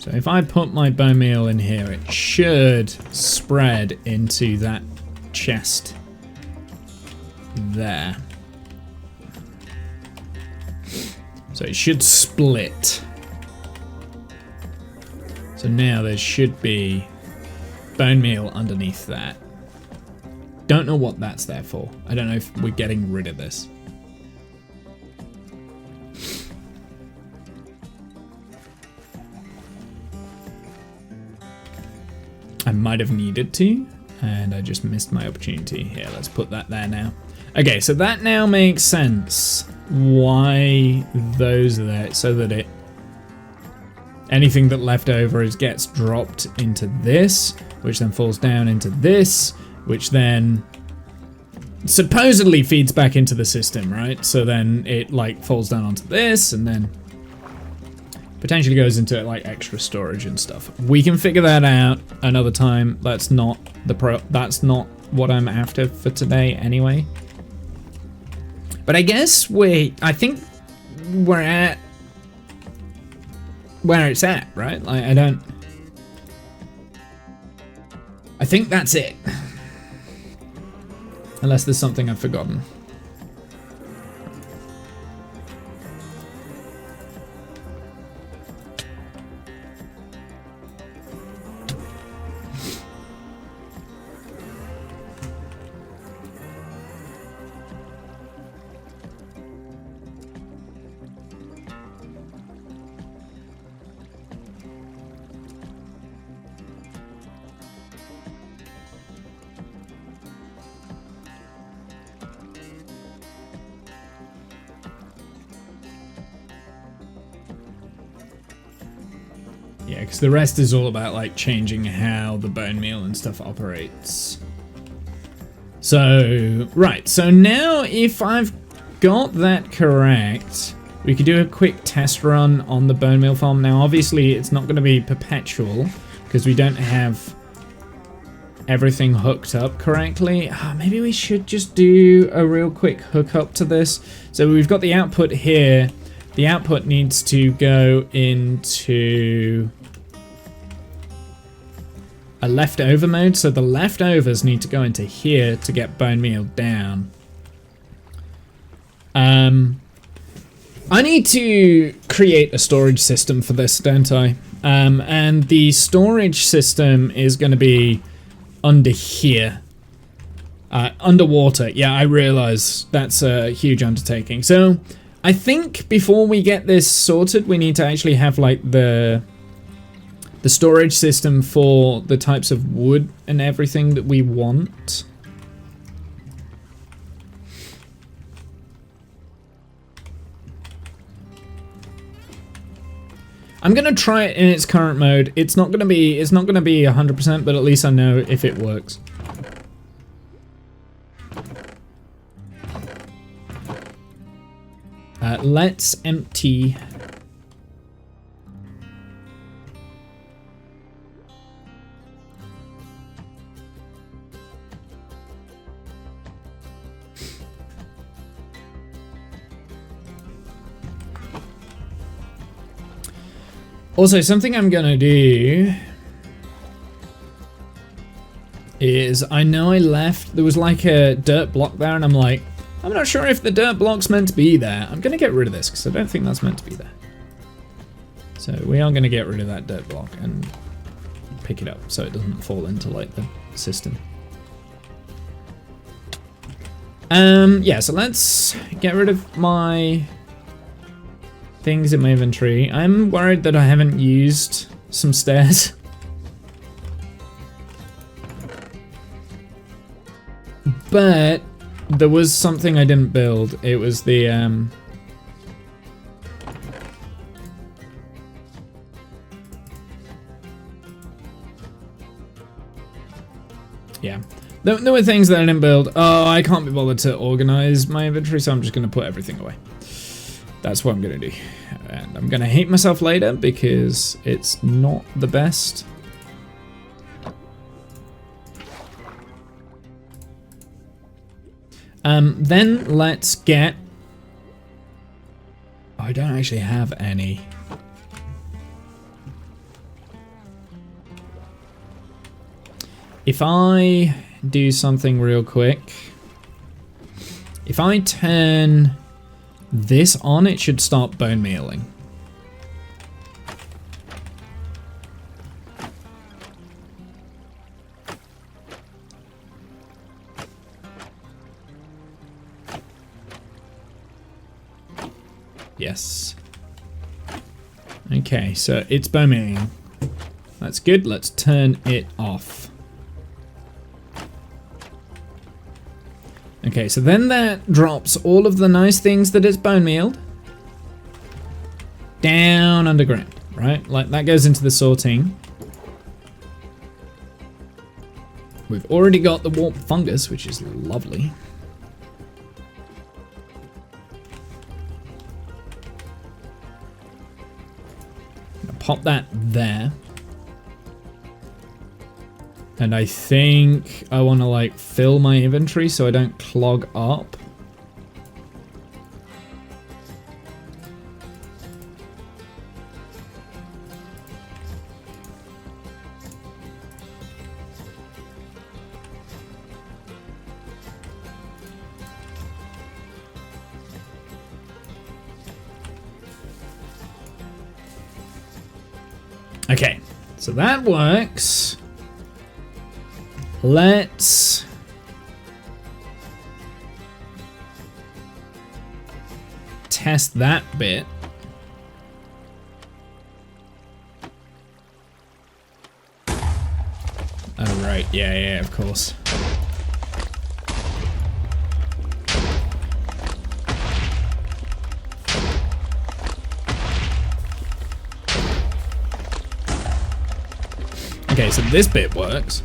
So if I put my bone meal in here, it should spread into that chest there. So it should split. So now there should be bone meal underneath that. Don't know what that's there for. I don't know if we're getting rid of this. I might have needed to, and I just missed my opportunity. Here, let's put that there now. Okay, so that now makes sense. Why those are there, so that it... Anything that left over gets dropped into this, which then falls down into this, which then supposedly feeds back into the system, right? So then it like falls down onto this, and then potentially goes into like extra storage and stuff. We can figure that out another time. That's not that's not what I'm after for today anyway. But I guess I think we're at where it's at, right? Like I think that's it. Unless there's something I've forgotten. Yeah, because the rest is all about like changing how the bone meal and stuff operates. So, right, so now if I've got that correct, we could do a quick test run on the bone meal farm. Now, obviously, it's not going to be perpetual because we don't have everything hooked up correctly. Maybe we should just do a real quick hookup to this. So we've got the output here. The output needs to go into a leftover mode. So the leftovers need to go into here to get bone meal down. I need to create a storage system for this, don't I? And the storage system is going to be under here. Underwater. Yeah, I realize that's a huge undertaking. So I think before we get this sorted, we need to actually have like the storage system for the types of wood and everything that we want. I'm gonna try it in its current mode. It's not gonna be 100%, but at least I know if it works. Let's empty. Also, something I'm gonna do is, I know I left, there was like a dirt block there, and I'm like, I'm not sure if the dirt block's meant to be there. I'm gonna get rid of this, because I don't think that's meant to be there. So we are gonna get rid of that dirt block and pick it up so it doesn't fall into like the system. Yeah, so let's get rid of my things in my inventory. I'm worried that I haven't used some stairs. But there was something I didn't build. It was the yeah. There were things that I didn't build. Oh, I can't be bothered to organize my inventory, so I'm just gonna put everything away. That's what I'm gonna do. And I'm gonna hate myself later because it's not the best. Then let's get... Oh, I don't actually have any. If I do something real quick, if I turn this on, it should start bone mealing. Yes. Okay, so it's bone mealing. That's good. Let's turn it off. Okay, so then that drops all of the nice things that it's bone mealed down underground, right? Like that goes into the sorting. We've already got the warp fungus, which is lovely. Pop that there. And I think I want to like fill my inventory so I don't clog up. Okay, so that works. Let's test that bit. Oh, right. Yeah, of course. Okay, so this bit works.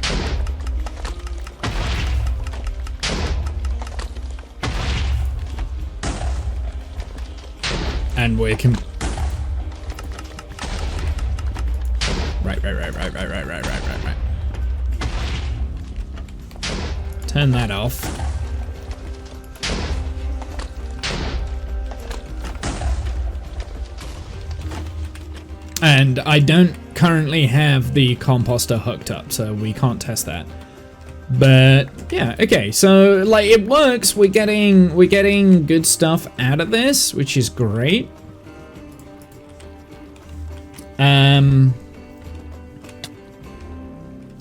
And we can... Right. Turn that off. And I don't currently have the composter hooked up, so we can't test that. But yeah, okay, so like it works. We're getting good stuff out of this, which is great.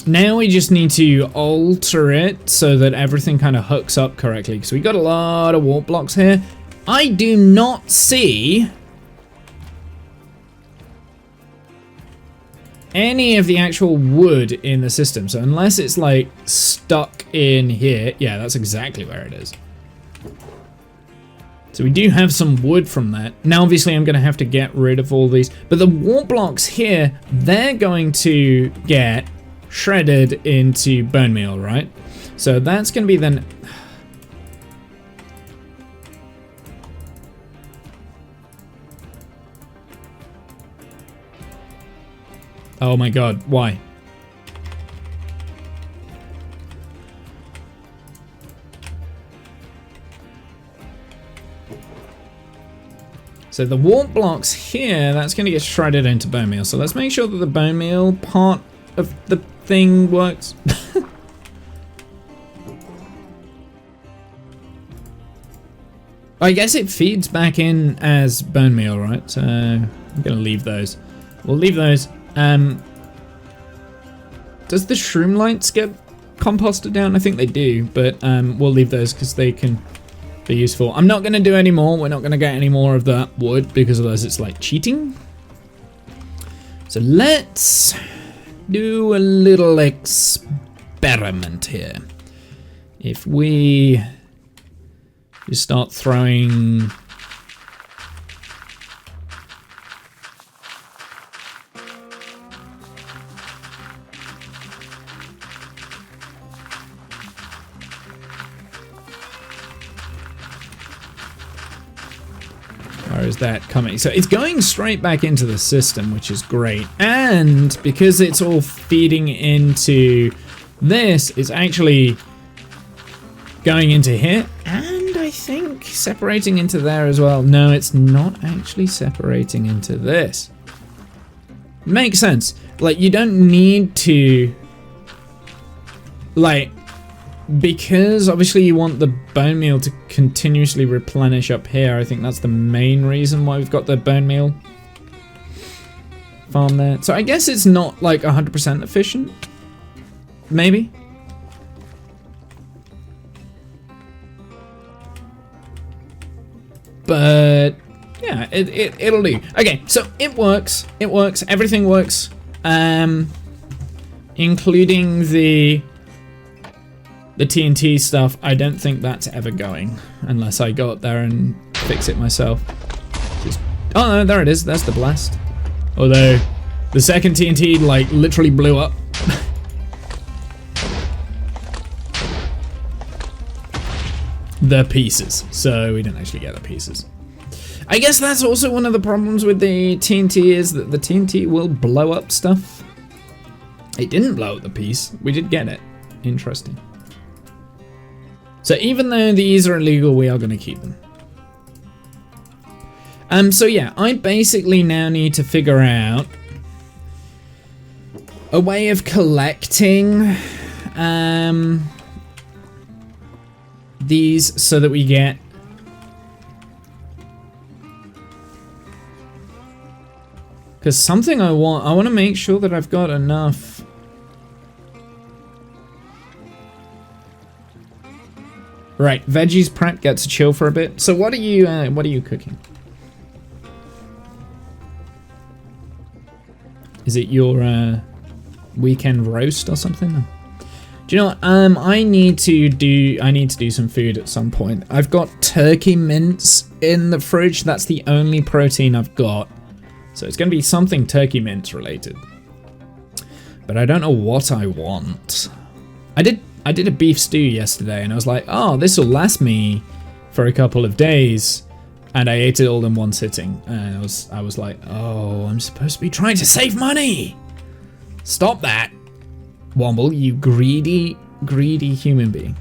Now we just need to alter it so that everything kind of hooks up correctly, because we got a lot of warp blocks here. I do not see any of the actual wood in the system, so unless it's like stuck in here, yeah, that's exactly where it is. So we do have some wood from that. Now obviously I'm going to have to get rid of all these, but the warp blocks here, they're going to get shredded into bone meal, right? So that's going to be then... Oh my god, why? So the warp blocks here, that's going to get shredded into bone meal. So let's make sure that the bone meal part of the thing works. I guess it feeds back in as bone meal, right? So I'm going to leave those. We'll leave those. Does the shroom lights get composted down? I think they do, but we'll leave those because they can be useful. I'm not going to do any more. We're not going to get any more of that wood because otherwise it's like cheating. So let's do a little experiment here. If we just start throwing... Where is that coming? So it's going straight back into the system, which is great. And because it's all feeding into this, it's actually going into here. And I think separating into there as well. No, it's not actually separating into this. Makes sense. Like, you don't need to... Like... Because obviously you want the bone meal to continuously replenish up here. I think that's the main reason why we've got the bone meal farm there. So I guess it's not like 100% efficient. Maybe. But yeah, it'll do. Okay, so it works. It works. Everything works. Including the TNT stuff. I don't think that's ever going unless I go up there and fix it myself. Oh no, there it is. That's the blast. Although the second TNT like literally blew up. The pieces. So we didn't actually get the pieces. I guess that's also one of the problems with the TNT is that the TNT will blow up stuff. It didn't blow up the piece. We did get it. Interesting. So even though these are illegal, we are going to keep them. So yeah, I basically now need to figure out a way of collecting these so that we get because something I want to make sure that I've got enough. Right, veggies prep gets to chill for a bit. So what are you cooking? Is it your weekend roast or something? Do you know what? I need to do some food at some point. I've got turkey mince in the fridge. That's the only protein I've got. So it's going to be something turkey mince related. but I don't know what I want. I did a beef stew yesterday, and I was like, oh, this will last me for a couple of days, and I ate it all in one sitting. And I was like, oh, I'm supposed to be trying to save money. Stop that, Womble, you greedy human being.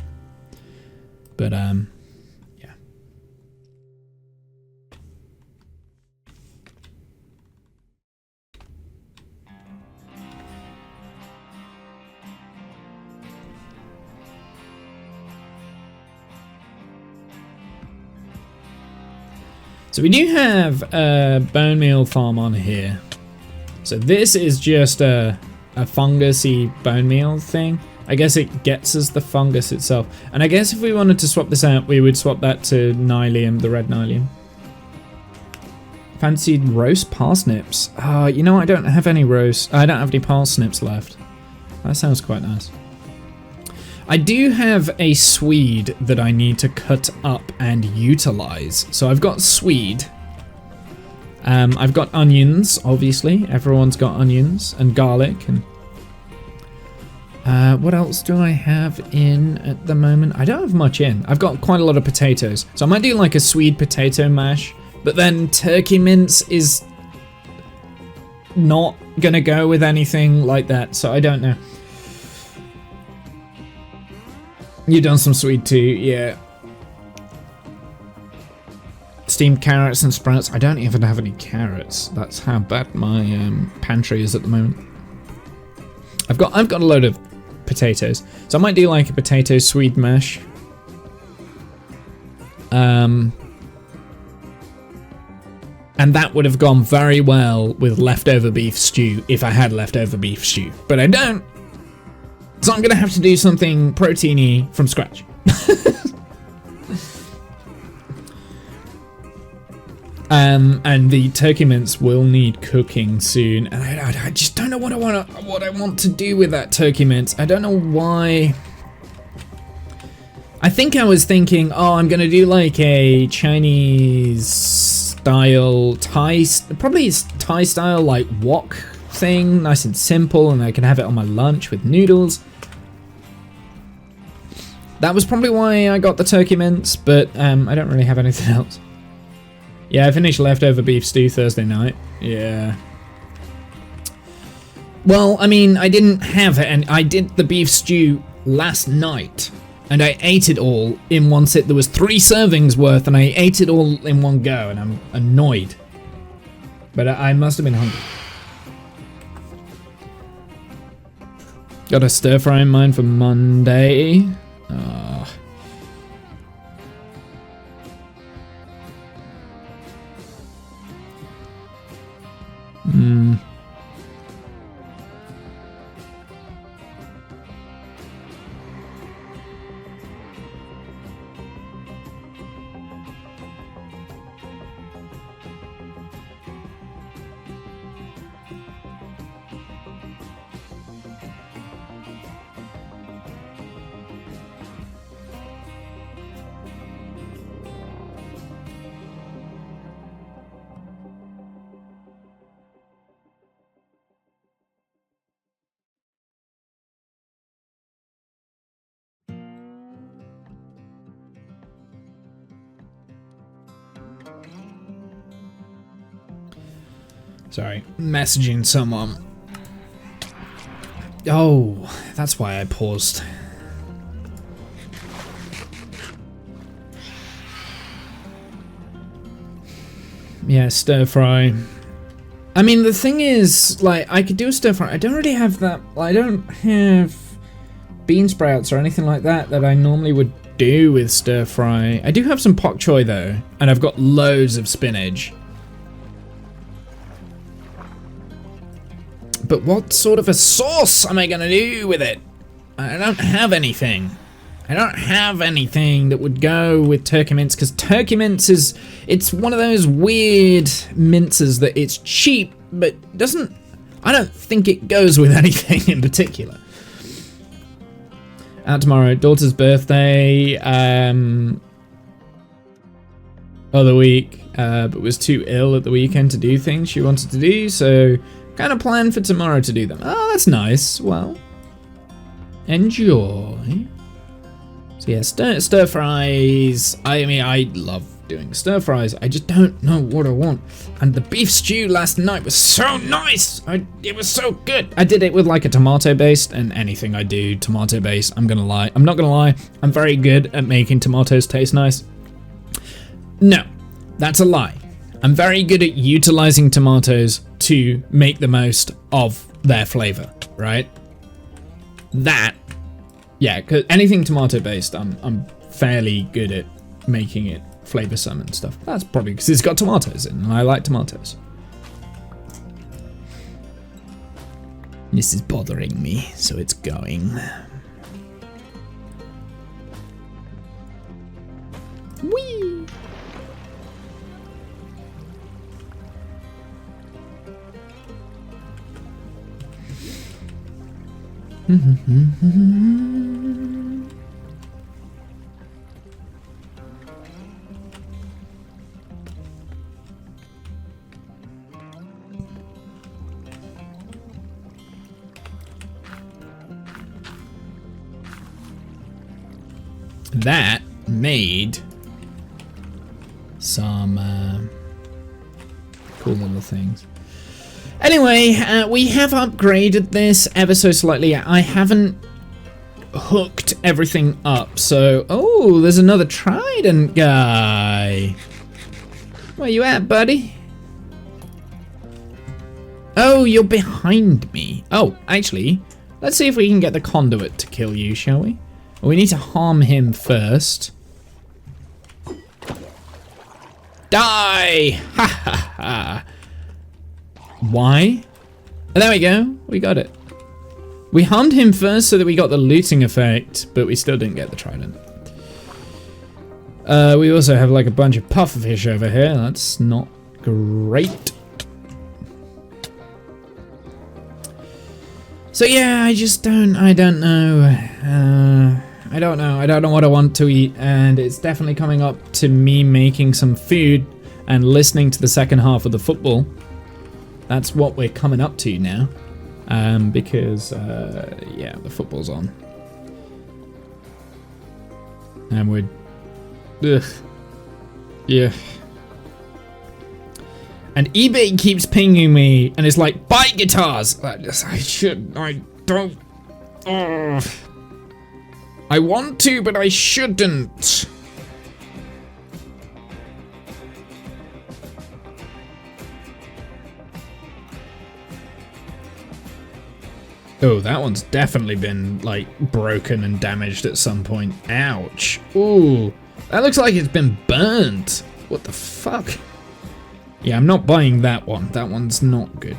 But yeah. So we do have a bone meal farm on here. So this is just a fungusy bone meal thing. I guess it gets us the fungus itself. And I guess if we wanted to swap this out, we would swap that to Nylium, the red Nylium. Fancied roast parsnips. You know, I don't have any parsnips left. That sounds quite nice. I do have a swede that I need to cut up and utilize. So I've got swede. I've got onions, obviously. Everyone's got onions and garlic. And what else do I have in at the moment? I don't have much in. I've got quite a lot of potatoes. So I might do like a swede potato mash. But then turkey mince is not gonna go with anything like that. So I don't know. You've done some sweet too, yeah. Steamed carrots and sprouts. I don't even have any carrots. That's how bad my pantry is at the moment. I've got a load of potatoes, so I might do like a potato swede mash. And that would have gone very well with leftover beef stew if I had leftover beef stew, but I don't. So I'm gonna have to do something proteiny from scratch. And the turkey mince will need cooking soon, and I just don't know what I want to do with that turkey mince. I don't know why. I think I was thinking, oh, I'm gonna do like a Chinese style probably Thai style like wok thing, nice and simple, and I can have it on my lunch with noodles. That was probably why I got the turkey mince, but I don't really have anything else. Yeah, I finished leftover beef stew Thursday night. Yeah. Well, I mean, I didn't have it, and I did the beef stew last night, and I ate it all in one sit. There was 3 servings worth, and I ate it all in one go, and I'm annoyed. But I must have been hungry. Got a stir fry in mind for Monday. Sorry, messaging someone. Oh, that's why I paused. Yeah, stir fry. I mean, the thing is, like, I could do a stir fry. I don't really have that. I don't have bean sprouts or anything like that I normally would do with stir fry. I do have some pak choy though, and I've got loads of spinach. But what sort of a sauce am I gonna do with it? I don't have anything. I don't have anything that would go with turkey mince, because turkey mince it's one of those weird minces that it's cheap, but I don't think it goes with anything in particular. Out tomorrow, daughter's birthday, other week, but was too ill at the weekend to do things she wanted to do, so Kind of plan for tomorrow to do them. Oh, that's nice. Well, enjoy. So yeah, stir fries. I mean, I love doing stir fries. I just don't know what I want. And the beef stew last night was so nice. It was so good. I did it with like a tomato based, and anything I do tomato based, I'm not gonna lie. I'm very good at making tomatoes taste nice. No, that's a lie. I'm very good at utilizing tomatoes to make the most of their flavor, right? That, yeah, cause anything tomato based, I'm fairly good at making it flavoursome and stuff. That's probably because it's got tomatoes in, and I like tomatoes. This is bothering me, so it's going. Whee! That made some cool little things. Anyway, we have upgraded this ever so slightly. I haven't hooked everything up, so... Oh, there's another trident guy. Where you at, buddy? Oh, you're behind me. Oh, actually, let's see if we can get the conduit to kill you, shall we? Well, we need to harm him first. Die! Ha ha ha! Why? Oh, there we go. We got it. We harmed him first so that we got the looting effect, but we still didn't get the trident. We also have like a bunch of pufferfish over here. That's not great. So yeah, I don't know. I don't know what I want to eat, and it's definitely coming up to me making some food and listening to the second half of the football. That's what we're coming up to now, because yeah, the football's on, and we're, yeah. And eBay keeps pinging me, and it's like, buy guitars. I don't. I want to, but I shouldn't. Oh, that one's definitely been, like, broken and damaged at some point. Ouch. Ooh, that looks like it's been burnt. What the fuck? Yeah, I'm not buying that one. That one's not good.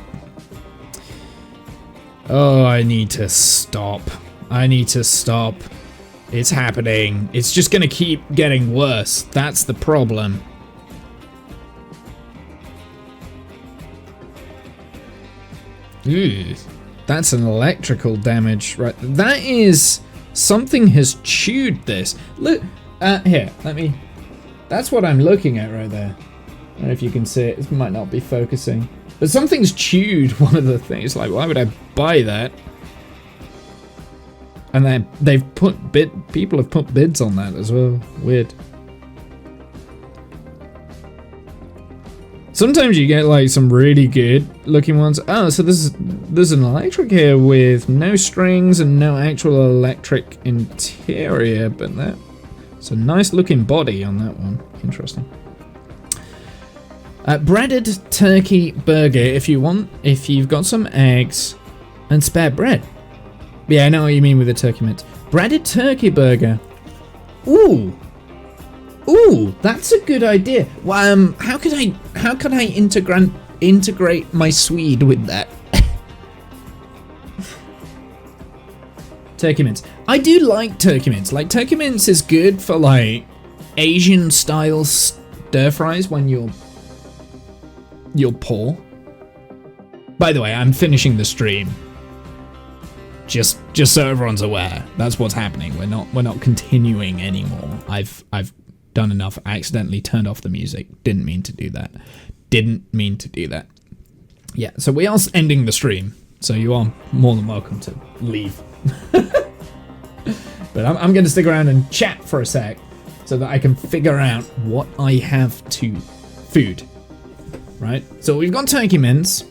Oh, I need to stop. I need to stop. It's happening. It's just gonna keep getting worse. That's the problem. Ooh. That's an electrical damage, right? That is... Something has chewed this. Look, here, let me... That's what I'm looking at right there. I don't know if you can see it. It might not be focusing. But something's chewed one of the things. Like, why would I buy that? And they've put people have put bids on that as well. Weird. Sometimes you get like some really good looking ones. Oh, so there's an electric here with no strings and no actual electric interior, but it's a nice looking body on that one. Interesting. Breaded turkey burger if you've got some eggs and spare bread. Yeah, I know what you mean with the turkey mince. Breaded turkey burger. Ooh. Ooh, that's a good idea. Well, how could I integrate my Swede with that? Turkey mince. I do like turkey mince. Like, turkey mince is good for like Asian style stir fries when you're poor. By the way, I'm finishing the stream. Just so everyone's aware, that's what's happening. We're not continuing anymore. I've done enough. I accidentally turned off the music. Didn't mean to do that. Yeah, so we are ending the stream, so you are more than welcome to leave. But I'm going to stick around and chat for a sec so that I can figure out what I have to food. Right? So we've got turkey mince.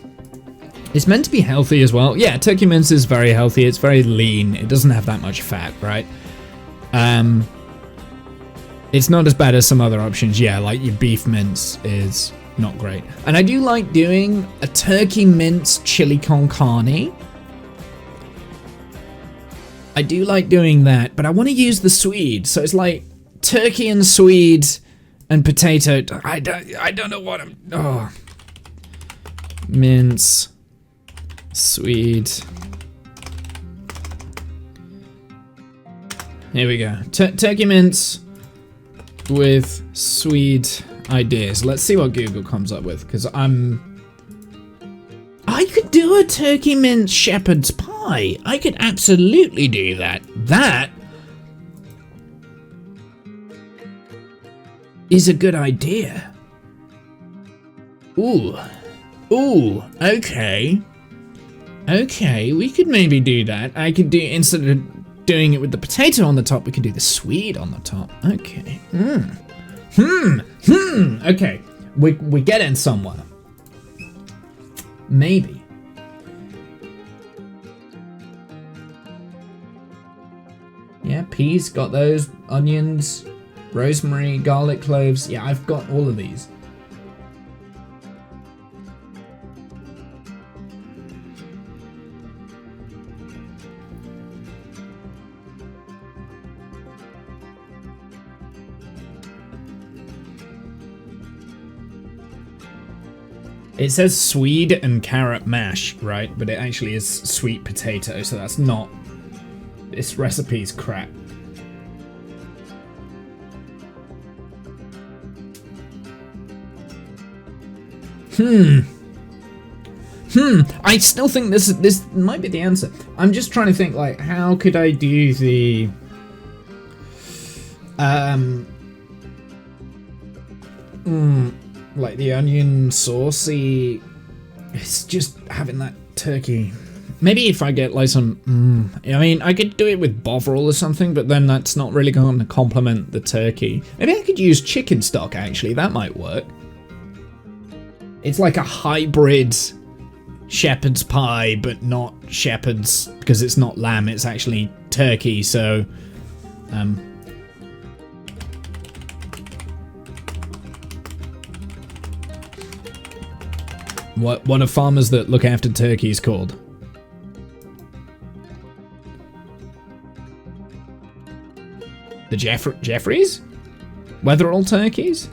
It's meant to be healthy as well. Yeah, turkey mince is very healthy. It's very lean. It doesn't have that much fat, right? It's not as bad as some other options. Yeah, like your beef mince is not great. And I do like doing a turkey mince chili con carne. I do like doing that, but I want to use the Swede. So it's like turkey and Swede and potato. I don't know what I'm... Oh. Mince. Swede. Here we go. Turkey mince with Swede ideas. Let's see what Google comes up with, because I could do a turkey mince shepherd's pie. I could absolutely do that. That is a good idea. Ooh. Ooh, okay. Okay, we could maybe do that. I could do, instead of doing it with the potato on the top, we could do the Swede on the top. Okay. Okay, we're getting somewhere. Maybe. Yeah, peas, got those. Onions, rosemary, garlic cloves. Yeah, I've got all of these. It says Swede and carrot mash, right? But it actually is sweet potato, so that's not... This recipe's crap. I still think this might be the answer. I'm just trying to think, like, how could I do the... like the onion saucy. It's just having that turkey. Maybe if I get like some, I mean, I could do it with bovril or something, but then that's not really going to complement the turkey. Maybe I could use chicken stock, actually. That might work. It's like a hybrid shepherd's pie, but not shepherd's because it's not lamb. It's actually turkey. So, what are farmers that look after turkeys called? The Jeffreys? Weatherall turkeys?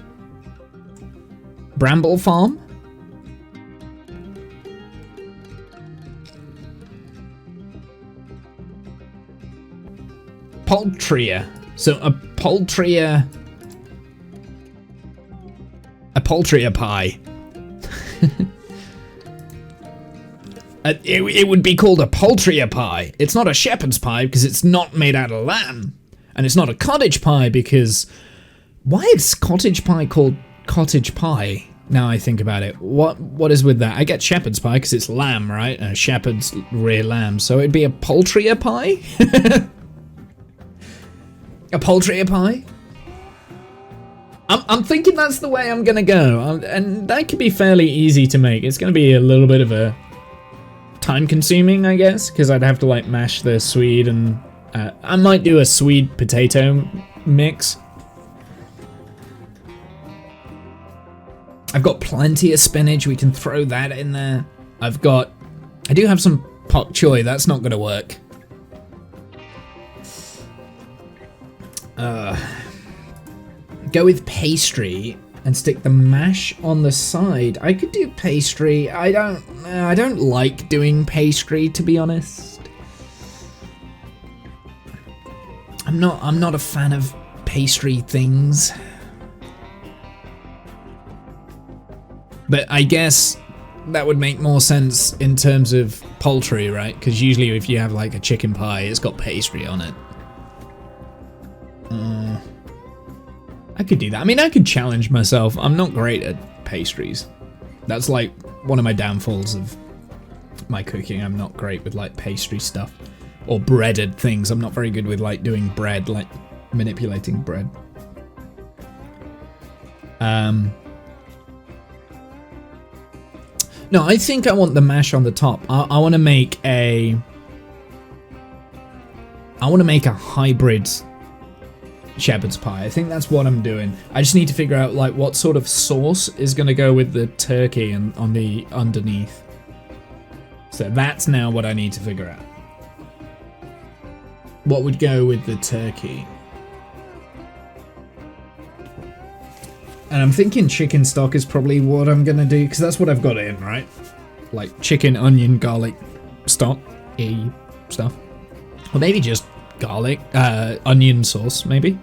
Bramble Farm? Poultria. So a poultria pie. It would be called a poultry pie. It's not a shepherd's pie because it's not made out of lamb. And it's not a cottage pie because... Why is cottage pie called cottage pie? Now I think about it. What is with that? I get shepherd's pie because it's lamb, right? Shepherd's rear lamb. So it'd be a poultry pie? A poultry pie? I'm thinking that's the way I'm going to go. And that could be fairly easy to make. It's going to be a little bit of a... time consuming, I guess, because I'd have to like mash the Swede and I might do a Swede potato mix. I've got plenty of spinach, we can throw that in there. I do have some pak choy, that's not gonna work. Go with pastry and stick the mash on the side. I could do pastry. I don't like doing pastry, to be honest. I'm not a fan of pastry things. But I guess that would make more sense in terms of poultry, right? Because usually if you have like a chicken pie, it's got pastry on it. I could do that. I mean, I could challenge myself. I'm not great at pastries. That's like one of my downfalls of my cooking. I'm not great with like pastry stuff or breaded things. I'm not very good with like doing bread, like manipulating bread. No, I think I want the mash on the top. I want to make a hybrid shepherd's pie. I think that's what I'm doing. I just need to figure out like what sort of sauce is going to go with the turkey and on the underneath. So that's now what I need to figure out. What would go with the turkey? And I'm thinking chicken stock is probably what I'm gonna do, because that's what I've got in, right? Like chicken, onion, garlic, stock, stuff. Or maybe just garlic, onion sauce, maybe?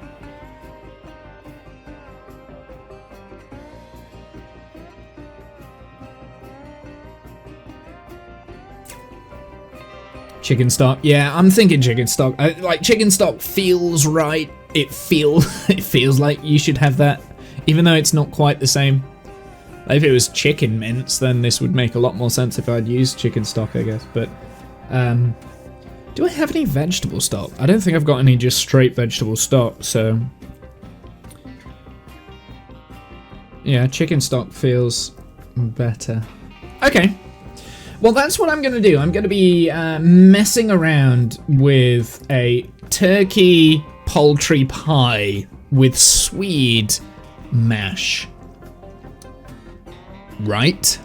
Chicken stock, yeah, I'm thinking chicken stock. Like chicken stock feels right. It feels like you should have that. Even though it's not quite the same. If it was chicken mince, then this would make a lot more sense if I'd used chicken stock, I guess. But, do I have any vegetable stock? I don't think I've got any just straight vegetable stock, so... Yeah, chicken stock feels better. Okay. Well, that's what I'm going to do. I'm going to be messing around with a turkey poultry pie with Swede mash. Right?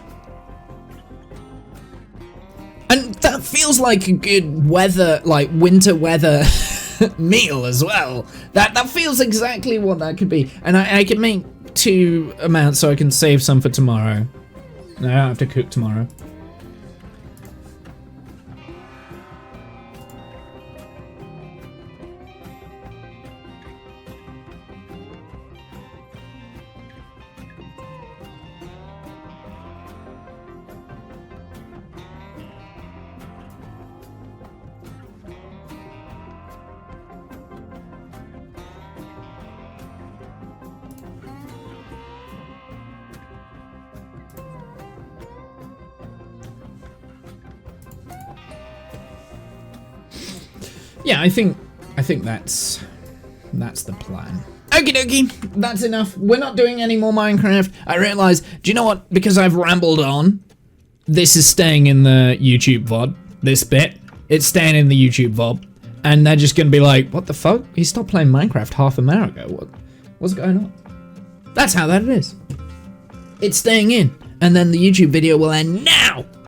And that feels like a good weather, like winter weather meal as well. That feels exactly what that could be. And I can make 2 amounts so I can save some for tomorrow. I don't have to cook tomorrow. Yeah, I think that's the plan. Okie dokie, that's enough. We're not doing any more Minecraft. I realise, do you know what? Because I've rambled on, this is staying in the YouTube VOD. This bit, it's staying in the YouTube VOD. And they're just gonna be like, what the fuck? He stopped playing Minecraft half an hour ago. What's going on? That's how that is. It's staying in. And then the YouTube video will end now.